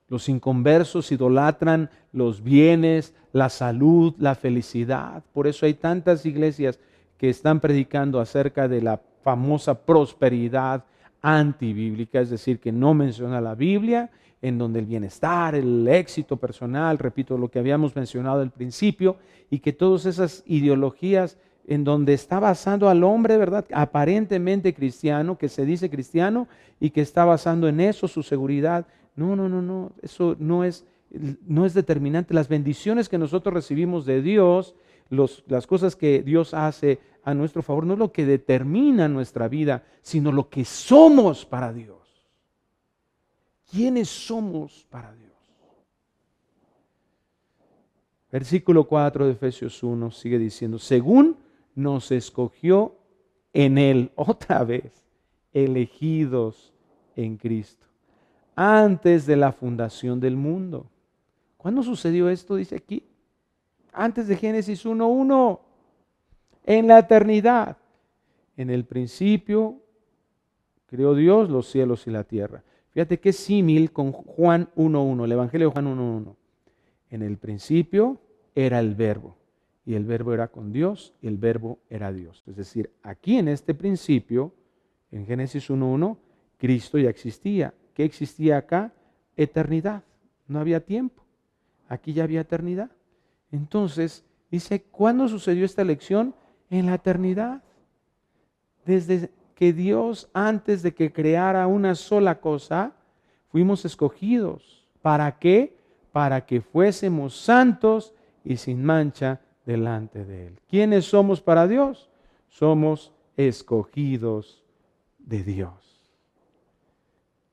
Speaker 4: Los inconversos idolatran los bienes, la salud, la felicidad. Por eso hay tantas iglesias que están predicando acerca de la famosa prosperidad antibíblica, es decir, que no menciona la Biblia, en donde el bienestar, el éxito personal, repito lo que habíamos mencionado al principio, y que todas esas ideologías en donde está basando al hombre, ¿verdad? Aparentemente cristiano, que se dice cristiano y que está basando en eso su seguridad. No, eso no es determinante. Las bendiciones que nosotros recibimos de Dios, las cosas que Dios hace a nuestro favor, no es lo que determina nuestra vida, sino lo que somos para Dios. ¿Quiénes somos para Dios? Versículo 4 de Efesios 1 sigue diciendo, según nos escogió en Él, otra vez, elegidos en Cristo, antes de la fundación del mundo. ¿Cuándo sucedió esto? Dice aquí, antes de Génesis 1:1, en la eternidad. En el principio creó Dios los cielos y la tierra. Fíjate qué símil con Juan 1:1, el Evangelio de Juan 1:1. En el principio era el Verbo, y el Verbo era con Dios, y el Verbo era Dios. Es decir, aquí en este principio, en Génesis 1:1, Cristo ya existía. ¿Qué existía acá? Eternidad. No había tiempo. Aquí ya había eternidad. Entonces, dice, ¿cuándo sucedió esta elección? En la eternidad. Desde que Dios, antes de que creara una sola cosa, fuimos escogidos. ¿Para qué? Para que fuésemos santos y sin mancha delante de Él. ¿Quiénes somos para Dios? Somos escogidos de Dios.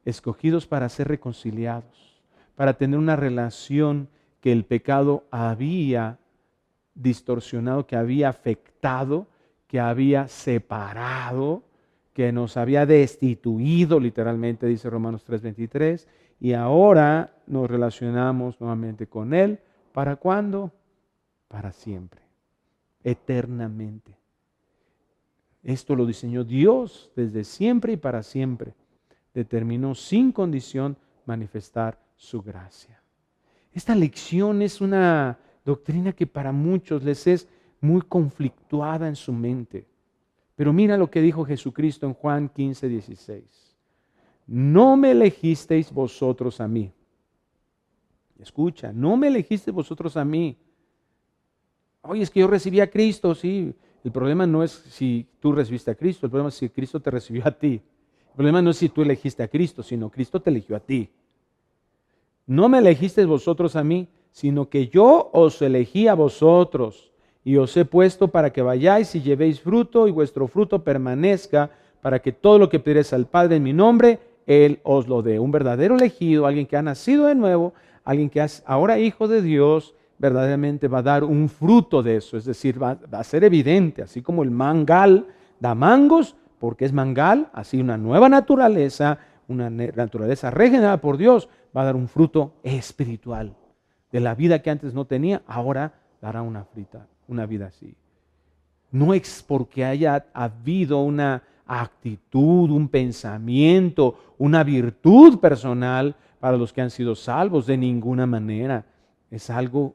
Speaker 4: Escogidos para ser reconciliados, para tener una relación que el pecado había distorsionado, que había afectado, que había separado, que nos había destituido, literalmente dice Romanos 3:23, y ahora nos relacionamos nuevamente con Él. ¿Para cuándo? Para siempre, eternamente. Esto lo diseñó Dios desde siempre y para siempre. Determinó sin condición manifestar su gracia. Esta lección es una doctrina que para muchos les es muy conflictuada en su mente. Pero mira lo que dijo Jesucristo en Juan 15:16. No me elegisteis vosotros a mí. Escucha, no me elegisteis vosotros a mí. Oye, es que yo recibí a Cristo, sí. El problema no es si tú recibiste a Cristo, el problema es si Cristo te recibió a ti. El problema no es si tú elegiste a Cristo, sino Cristo te eligió a ti. No me elegisteis vosotros a mí, sino que yo os elegí a vosotros y os he puesto para que vayáis y llevéis fruto y vuestro fruto permanezca, para que todo lo que pidierais al Padre en mi nombre, Él os lo dé. Un verdadero elegido, alguien que ha nacido de nuevo, alguien que es ahora hijo de Dios, verdaderamente va a dar un fruto de eso, es decir, va a ser evidente, así como el mangal da mangos, porque es mangal, así una nueva naturaleza, una naturaleza regenerada por Dios, va a dar un fruto espiritual. De la vida que antes no tenía, ahora dará una vida así. No es porque haya habido una actitud, un pensamiento, una virtud personal para los que han sido salvos, de ninguna manera. Es algo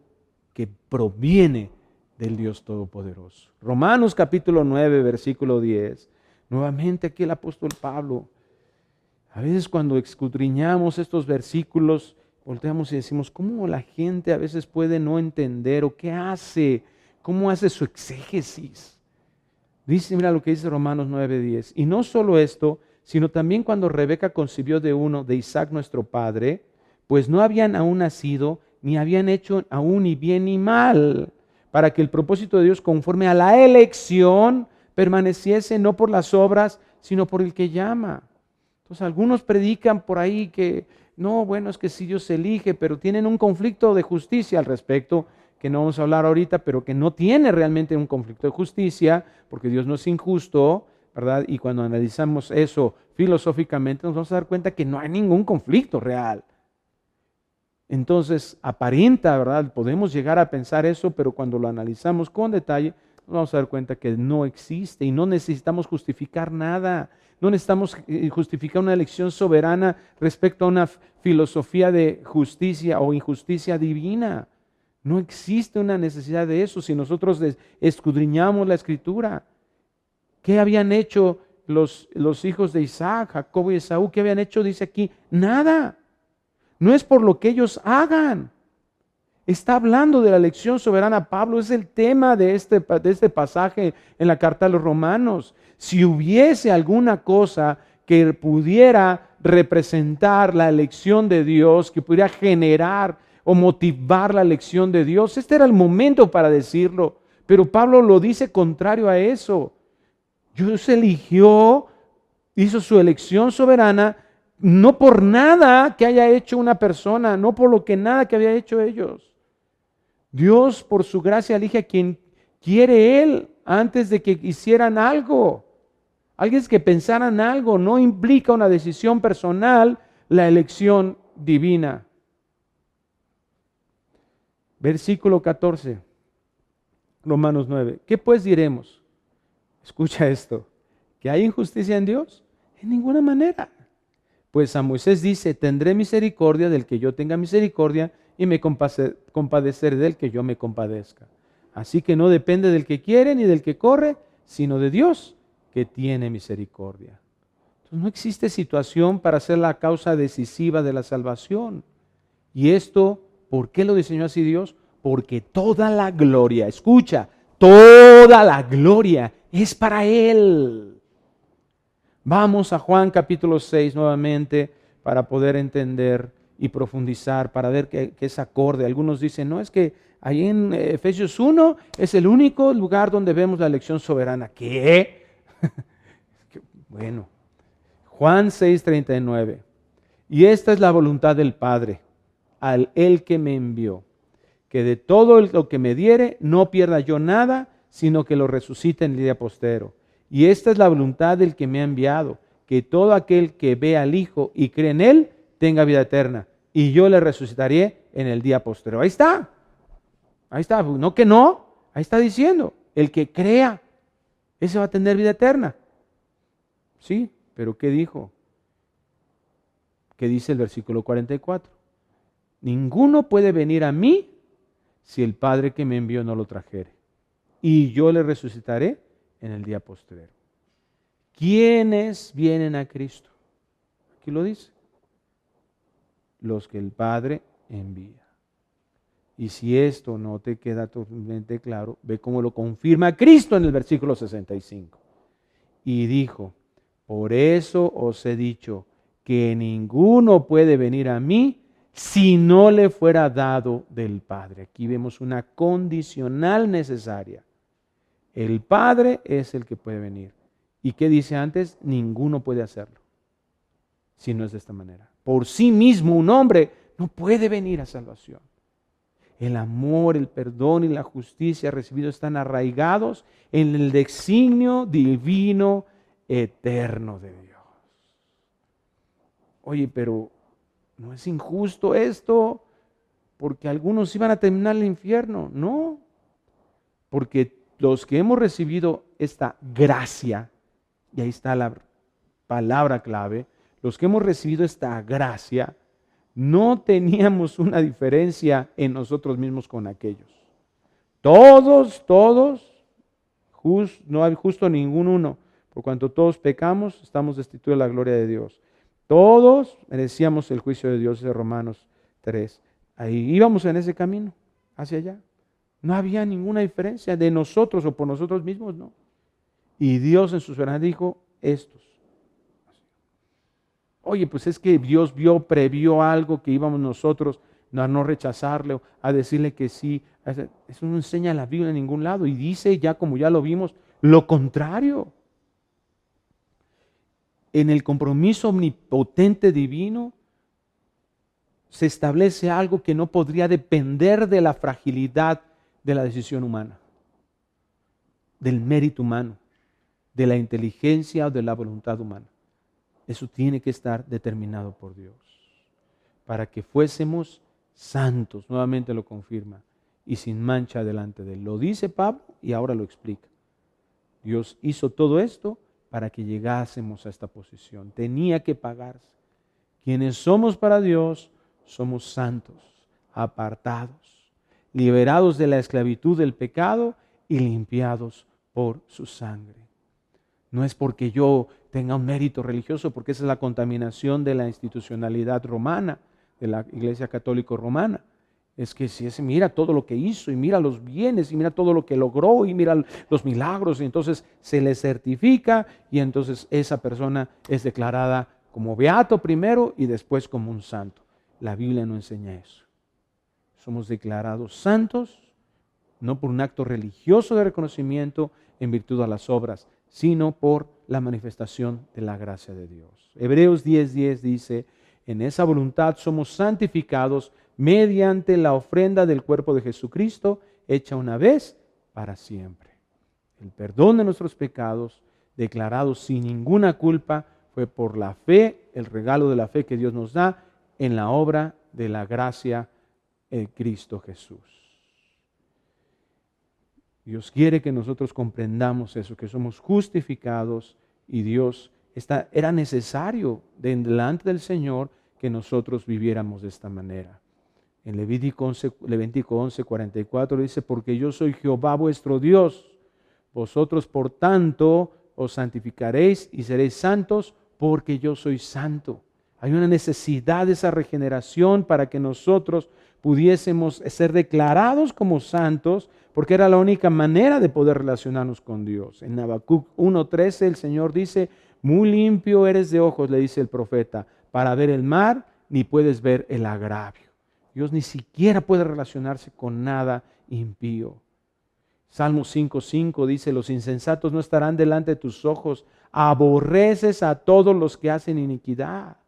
Speaker 4: que proviene del Dios Todopoderoso. Romanos capítulo 9, versículo 10. Nuevamente aquí el apóstol Pablo. A veces cuando escudriñamos estos versículos, volteamos y decimos, ¿cómo la gente a veces puede no entender o qué hace? ¿Cómo hace su exégesis? Dice, mira lo que dice Romanos 9:10. Y no solo esto, sino también cuando Rebeca concibió de uno, de Isaac nuestro padre, pues no habían aún nacido, ni habían hecho aún ni bien ni mal, para que el propósito de Dios conforme a la elección permaneciese no por las obras, sino por el que llama. Entonces algunos predican por ahí que no, bueno, es que si Dios elige, pero tienen un conflicto de justicia al respecto, que no vamos a hablar ahorita, pero que no tiene realmente un conflicto de justicia, porque Dios no es injusto, ¿verdad? Y cuando analizamos eso filosóficamente nos vamos a dar cuenta que no hay ningún conflicto real. Entonces aparenta, ¿verdad? Podemos llegar a pensar eso, pero cuando lo analizamos con detalle, nos vamos a dar cuenta que no existe y no necesitamos justificar nada. No necesitamos justificar una elección soberana respecto a una filosofía de justicia o injusticia divina. No existe una necesidad de eso si nosotros escudriñamos la Escritura. ¿Qué habían hecho los hijos de Isaac, Jacob y Esaú? ¿Qué habían hecho? Dice aquí, nada. No es por lo que ellos hagan. Está hablando de la elección soberana. Pablo es el tema de este pasaje en la carta a los Romanos. Si hubiese alguna cosa que pudiera representar la elección de Dios, que pudiera generar o motivar la elección de Dios, este era el momento para decirlo. Pero Pablo lo dice contrario a eso. Dios eligió, hizo su elección soberana, no por nada que haya hecho una persona, no por lo que nada que había hecho ellos. Dios por su gracia elige a quien quiere Él antes de que hicieran algo. Alguien que pensaran algo, no implica una decisión personal la elección divina. Versículo 14, Romanos 9. ¿Qué pues diremos? Escucha esto, ¿que hay injusticia en Dios? En ninguna manera. Pues a Moisés dice, tendré misericordia del que yo tenga misericordia y me compadeceré del que yo me compadezca. Así que no depende del que quiere ni del que corre, sino de Dios que tiene misericordia. Entonces no existe situación para ser la causa decisiva de la salvación. Y esto, ¿por qué lo diseñó así Dios? Porque toda la gloria, escucha, toda la gloria es para Él. Vamos a Juan capítulo 6 nuevamente para poder entender y profundizar, para ver que es acorde. Algunos dicen, no, es que ahí en Efesios 1 es el único lugar donde vemos la elección soberana. ¿Qué? Bueno, Juan 6:39. Y esta es la voluntad del Padre, al Él que me envió, que de todo lo que me diere no pierda yo nada, sino que lo resucite en el día postero. Y esta es la voluntad del que me ha enviado, que todo aquel que ve al Hijo y cree en Él tenga vida eterna, y yo le resucitaré en el día postero. Ahí está, no que no, ahí está diciendo, el que crea, ese va a tener vida eterna. Sí, pero ¿qué dijo? ¿Qué dice el versículo 44? Ninguno puede venir a mí si el Padre que me envió no lo trajere, y yo le resucitaré en el día postrero. ¿Quiénes vienen a Cristo? Aquí lo dice. Los que el Padre envía. Y si esto no te queda totalmente claro, ve cómo lo confirma Cristo en el versículo 65. Y dijo, por eso os he dicho que ninguno puede venir a mí si no le fuera dado del Padre. Aquí vemos una condicional necesaria. El Padre es el que puede venir. ¿Y qué dice antes? Ninguno puede hacerlo si no es de esta manera. Por sí mismo un hombre no puede venir a salvación. El amor, el perdón y la justicia recibidos están arraigados en el designio divino eterno de Dios. Oye, pero ¿no es injusto esto? Porque algunos iban a terminar en el infierno. No, porque los que hemos recibido esta gracia, y ahí está la palabra clave, los que hemos recibido esta gracia, no teníamos una diferencia en nosotros mismos con aquellos. Todos, no hay justo ningún uno, por cuanto todos pecamos, estamos destituidos de la gloria de Dios. Todos merecíamos el juicio de Dios, de Romanos 3. Ahí íbamos en ese camino, hacia allá. No había ninguna diferencia de nosotros o por nosotros mismos, no. Y Dios en su soberanía dijo, estos. Oye, pues es que Dios previó algo que íbamos nosotros a no rechazarle, a decirle que sí. Eso no enseña la Biblia en ningún lado. Y dice, ya como ya lo vimos, lo contrario. En el compromiso omnipotente divino se establece algo que no podría depender de la fragilidad de la decisión humana, del mérito humano, de la inteligencia o de la voluntad humana. Eso tiene que estar determinado por Dios, para que fuésemos santos, nuevamente lo confirma, y sin mancha delante de Él. Lo dice Pablo y ahora lo explica. Dios hizo todo esto para que llegásemos a esta posición. Tenía que pagarse. Quienes somos para Dios, somos santos, apartados, liberados de la esclavitud del pecado y limpiados por su sangre. No es porque yo tenga un mérito religioso, porque esa es la contaminación de la institucionalidad romana, de la Iglesia Católica Romana. Es que si ese mira todo lo que hizo y mira los bienes y mira todo lo que logró y mira los milagros, y entonces se le certifica y entonces esa persona es declarada como beato primero y después como un santo. La Biblia no enseña eso. Somos declarados santos no por un acto religioso de reconocimiento en virtud a las obras, sino por la manifestación de la gracia de Dios. Hebreos 10:10 dice, en esa voluntad somos santificados mediante la ofrenda del cuerpo de Jesucristo, hecha una vez para siempre. El perdón de nuestros pecados, declarados sin ninguna culpa, fue por la fe, el regalo de la fe que Dios nos da en la obra de la gracia en Cristo Jesús. Dios quiere que nosotros comprendamos eso, que somos justificados y Dios era necesario delante del Señor que nosotros viviéramos de esta manera. En Levítico 11:44 dice, porque yo soy Jehová vuestro Dios, vosotros por tanto os santificaréis y seréis santos, porque yo soy santo. Hay una necesidad de esa regeneración para que nosotros pudiésemos ser declarados como santos, porque era la única manera de poder relacionarnos con Dios. En Habacuc 1:13 el Señor dice, muy limpio eres de ojos, le dice el profeta, para ver el mal, ni puedes ver el agravio. Dios ni siquiera puede relacionarse con nada impío. Salmo 5:5 dice, los insensatos no estarán delante de tus ojos, aborreces a todos los que hacen iniquidad.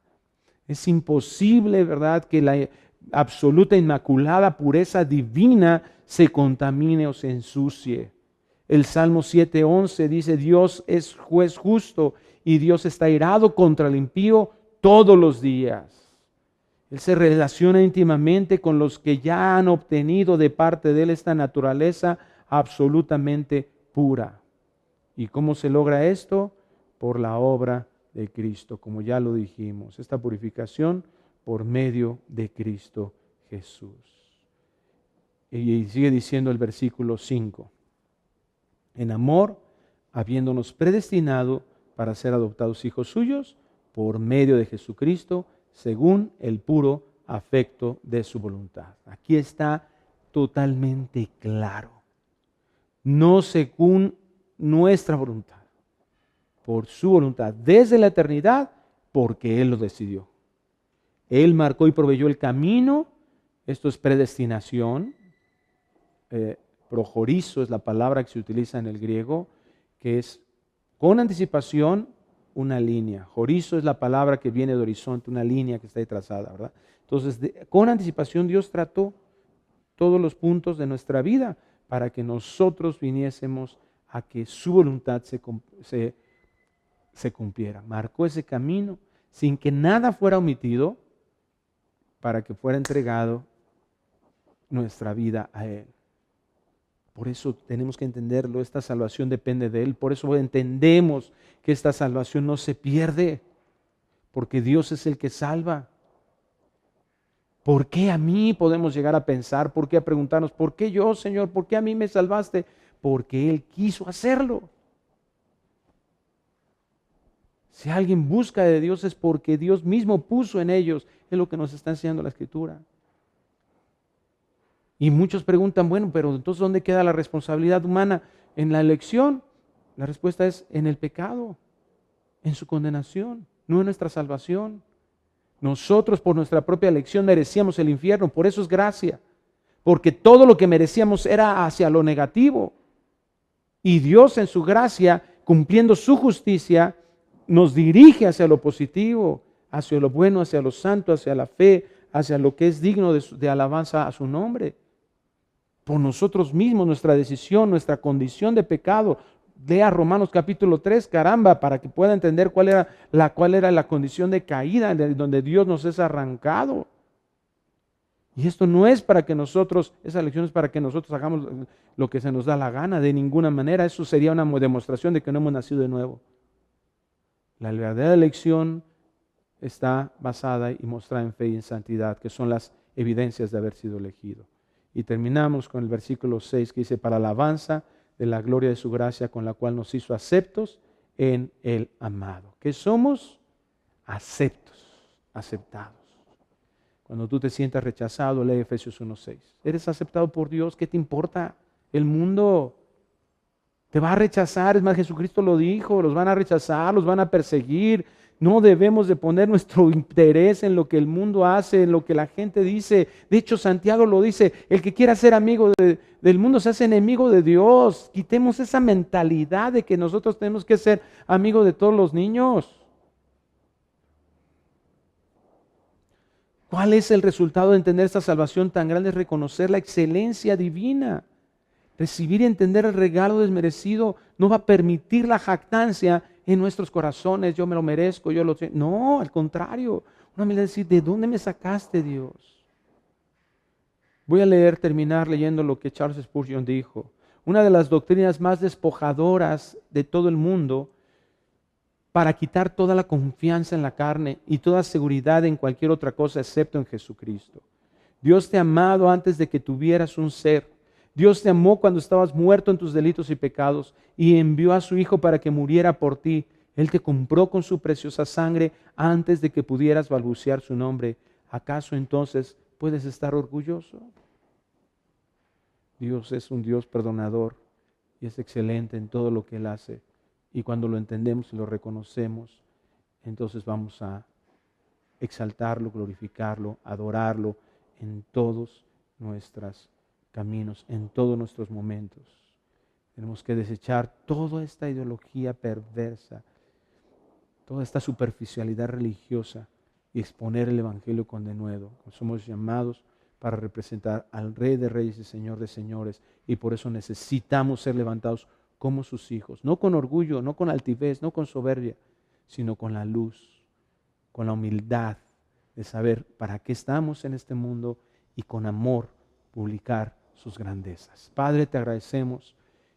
Speaker 4: Es imposible, ¿verdad?, que la absoluta inmaculada pureza divina se contamine o se ensucie. El Salmo 7:11 dice, Dios es juez justo y Dios está irado contra el impío todos los días. Él se relaciona íntimamente con los que ya han obtenido de parte de Él esta naturaleza absolutamente pura. ¿Y cómo se logra esto? Por la obra de Cristo, como ya lo dijimos. Esta purificación por medio de Cristo Jesús. Y sigue diciendo el versículo 5. En amor, habiéndonos predestinado para ser adoptados hijos suyos, por medio de Jesucristo, según el puro afecto de su voluntad. Aquí está totalmente claro. No según nuestra voluntad, por su voluntad, desde la eternidad, porque Él lo decidió. Él marcó y proveyó el camino. Esto es predestinación. Projorizo es la palabra que se utiliza en el griego, que es con anticipación una línea. Jorizo es la palabra que viene de horizonte, una línea que está ahí trazada, ¿verdad? Entonces, con anticipación Dios trató todos los puntos de nuestra vida para que nosotros viniésemos a que su voluntad se cumpliera. Marcó ese camino sin que nada fuera omitido para que fuera entregado nuestra vida a Él. Por eso tenemos que entenderlo, esta salvación depende de Él, por eso entendemos que esta salvación no se pierde, porque Dios es el que salva. ¿Por qué a mí podemos llegar a pensar? ¿Por qué a preguntarnos? ¿Por qué yo, Señor? ¿Por qué a mí me salvaste? Porque Él quiso hacerlo. Si alguien busca de Dios es porque Dios mismo puso en ellos, es lo que nos está enseñando la Escritura. Y muchos preguntan, bueno, pero entonces ¿dónde queda la responsabilidad humana en la elección? La respuesta es en el pecado, en su condenación, no en nuestra salvación. Nosotros por nuestra propia elección merecíamos el infierno, por eso es gracia, porque todo lo que merecíamos era hacia lo negativo. Y Dios en su gracia, cumpliendo su justicia, nos dirige hacia lo positivo, hacia lo bueno, hacia lo santo, hacia la fe, hacia lo que es digno de alabanza a su nombre. Por nosotros mismos, nuestra decisión, nuestra condición de pecado. Lea Romanos capítulo 3, caramba, para que pueda entender cuál era la condición de caída donde Dios nos es arrancado. Y esto no es para que nosotros, esa lección es para que nosotros hagamos lo que se nos da la gana, de ninguna manera. Eso sería una demostración de que no hemos nacido de nuevo. La verdadera elección está basada y mostrada en fe y en santidad, que son las evidencias de haber sido elegido. Y terminamos con el versículo 6 que dice, para alabanza de la gloria de su gracia con la cual nos hizo aceptos en el amado. Que somos aceptados. Cuando tú te sientas rechazado, lee Efesios 1:6. ¿Eres aceptado por Dios? ¿Qué te importa? El mundo te va a rechazar. Es más, Jesucristo lo dijo, los van a rechazar, los van a perseguir. No debemos de poner nuestro interés en lo que el mundo hace, en lo que la gente dice. De hecho, Santiago lo dice, el que quiera ser amigo del mundo se hace enemigo de Dios. Quitemos esa mentalidad de que nosotros tenemos que ser amigos de todos los niños. ¿Cuál es el resultado de entender esta salvación tan grande? Es reconocer la excelencia divina. Recibir y entender el regalo desmerecido no va a permitir la jactancia en nuestros corazones. Yo me lo merezco, yo lo sé. No, al contrario. Una mirada decir, ¿de dónde me sacaste, Dios? Voy a terminar leyendo lo que Charles Spurgeon dijo. Una de las doctrinas más despojadoras de todo el mundo para quitar toda la confianza en la carne y toda seguridad en cualquier otra cosa excepto en Jesucristo. Dios te ha amado antes de que tuvieras un ser. Dios te amó cuando estabas muerto en tus delitos y pecados y envió a su Hijo para que muriera por ti. Él te compró con su preciosa sangre antes de que pudieras balbucear su nombre. ¿Acaso entonces puedes estar orgulloso? Dios es un Dios perdonador y es excelente en todo lo que Él hace. Y cuando lo entendemos y lo reconocemos, entonces vamos a exaltarlo, glorificarlo, adorarlo en todos nuestros caminos, en todos nuestros momentos. Tenemos que desechar toda esta ideología perversa, toda esta superficialidad religiosa y exponer el Evangelio con denuedo. Somos llamados para representar al Rey de Reyes y Señor de Señores, y por eso necesitamos ser levantados como sus hijos, no con orgullo, no con altivez, no con soberbia, sino con la luz, con la humildad de saber para qué estamos en este mundo y con amor publicar sus grandezas. Padre, te agradecemos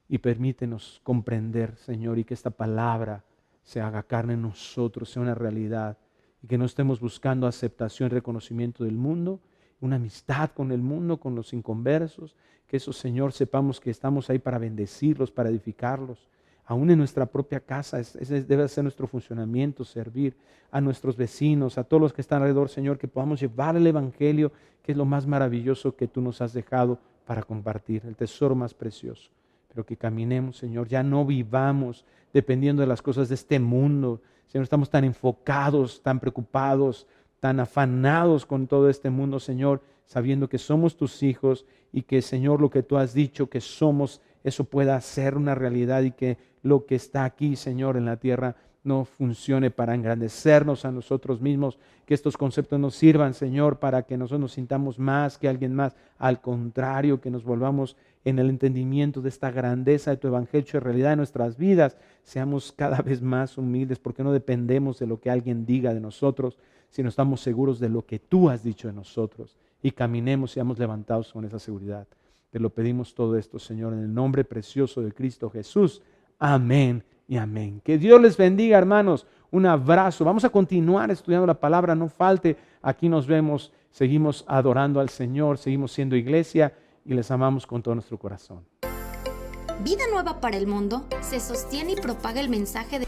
Speaker 4: y permítenos comprender, Señor, y que esta palabra se haga carne en nosotros, sea una realidad, y que no estemos buscando aceptación y reconocimiento del mundo, una amistad con el mundo, con los inconversos, que eso, Señor, sepamos que estamos ahí para bendecirlos, para edificarlos, aún en nuestra propia casa. Ese debe ser nuestro funcionamiento, servir a nuestros vecinos, a todos los que están alrededor, Señor, que podamos llevar el Evangelio, que es lo más maravilloso que tú nos has dejado para compartir, el tesoro más precioso. Pero que caminemos, Señor, ya no vivamos dependiendo de las cosas de este mundo. Señor, estamos tan enfocados, tan preocupados, tan afanados con todo este mundo, Señor, sabiendo que somos tus hijos y que, Señor, lo que tú has dicho que somos, eso pueda ser una realidad, y que lo que está aquí, Señor, en la tierra no funcione para engrandecernos a nosotros mismos, que estos conceptos nos sirvan, Señor, para que nosotros nos sintamos más que alguien más. Al contrario, que nos volvamos en el entendimiento de esta grandeza de tu Evangelio hecho realidad en nuestras vidas, seamos cada vez más humildes, porque no dependemos de lo que alguien diga de nosotros, sino estamos seguros de lo que tú has dicho de nosotros, y caminemos, seamos levantados con esa seguridad. Te lo pedimos todo esto, Señor, en el nombre precioso de Cristo Jesús. Amén y amén. Que Dios les bendiga, hermanos. Un abrazo. Vamos a continuar estudiando la palabra, no falte. Aquí nos vemos, seguimos adorando al Señor, seguimos siendo iglesia y les amamos con todo nuestro corazón.
Speaker 5: Vida Nueva para el Mundo se sostiene y propaga el mensaje de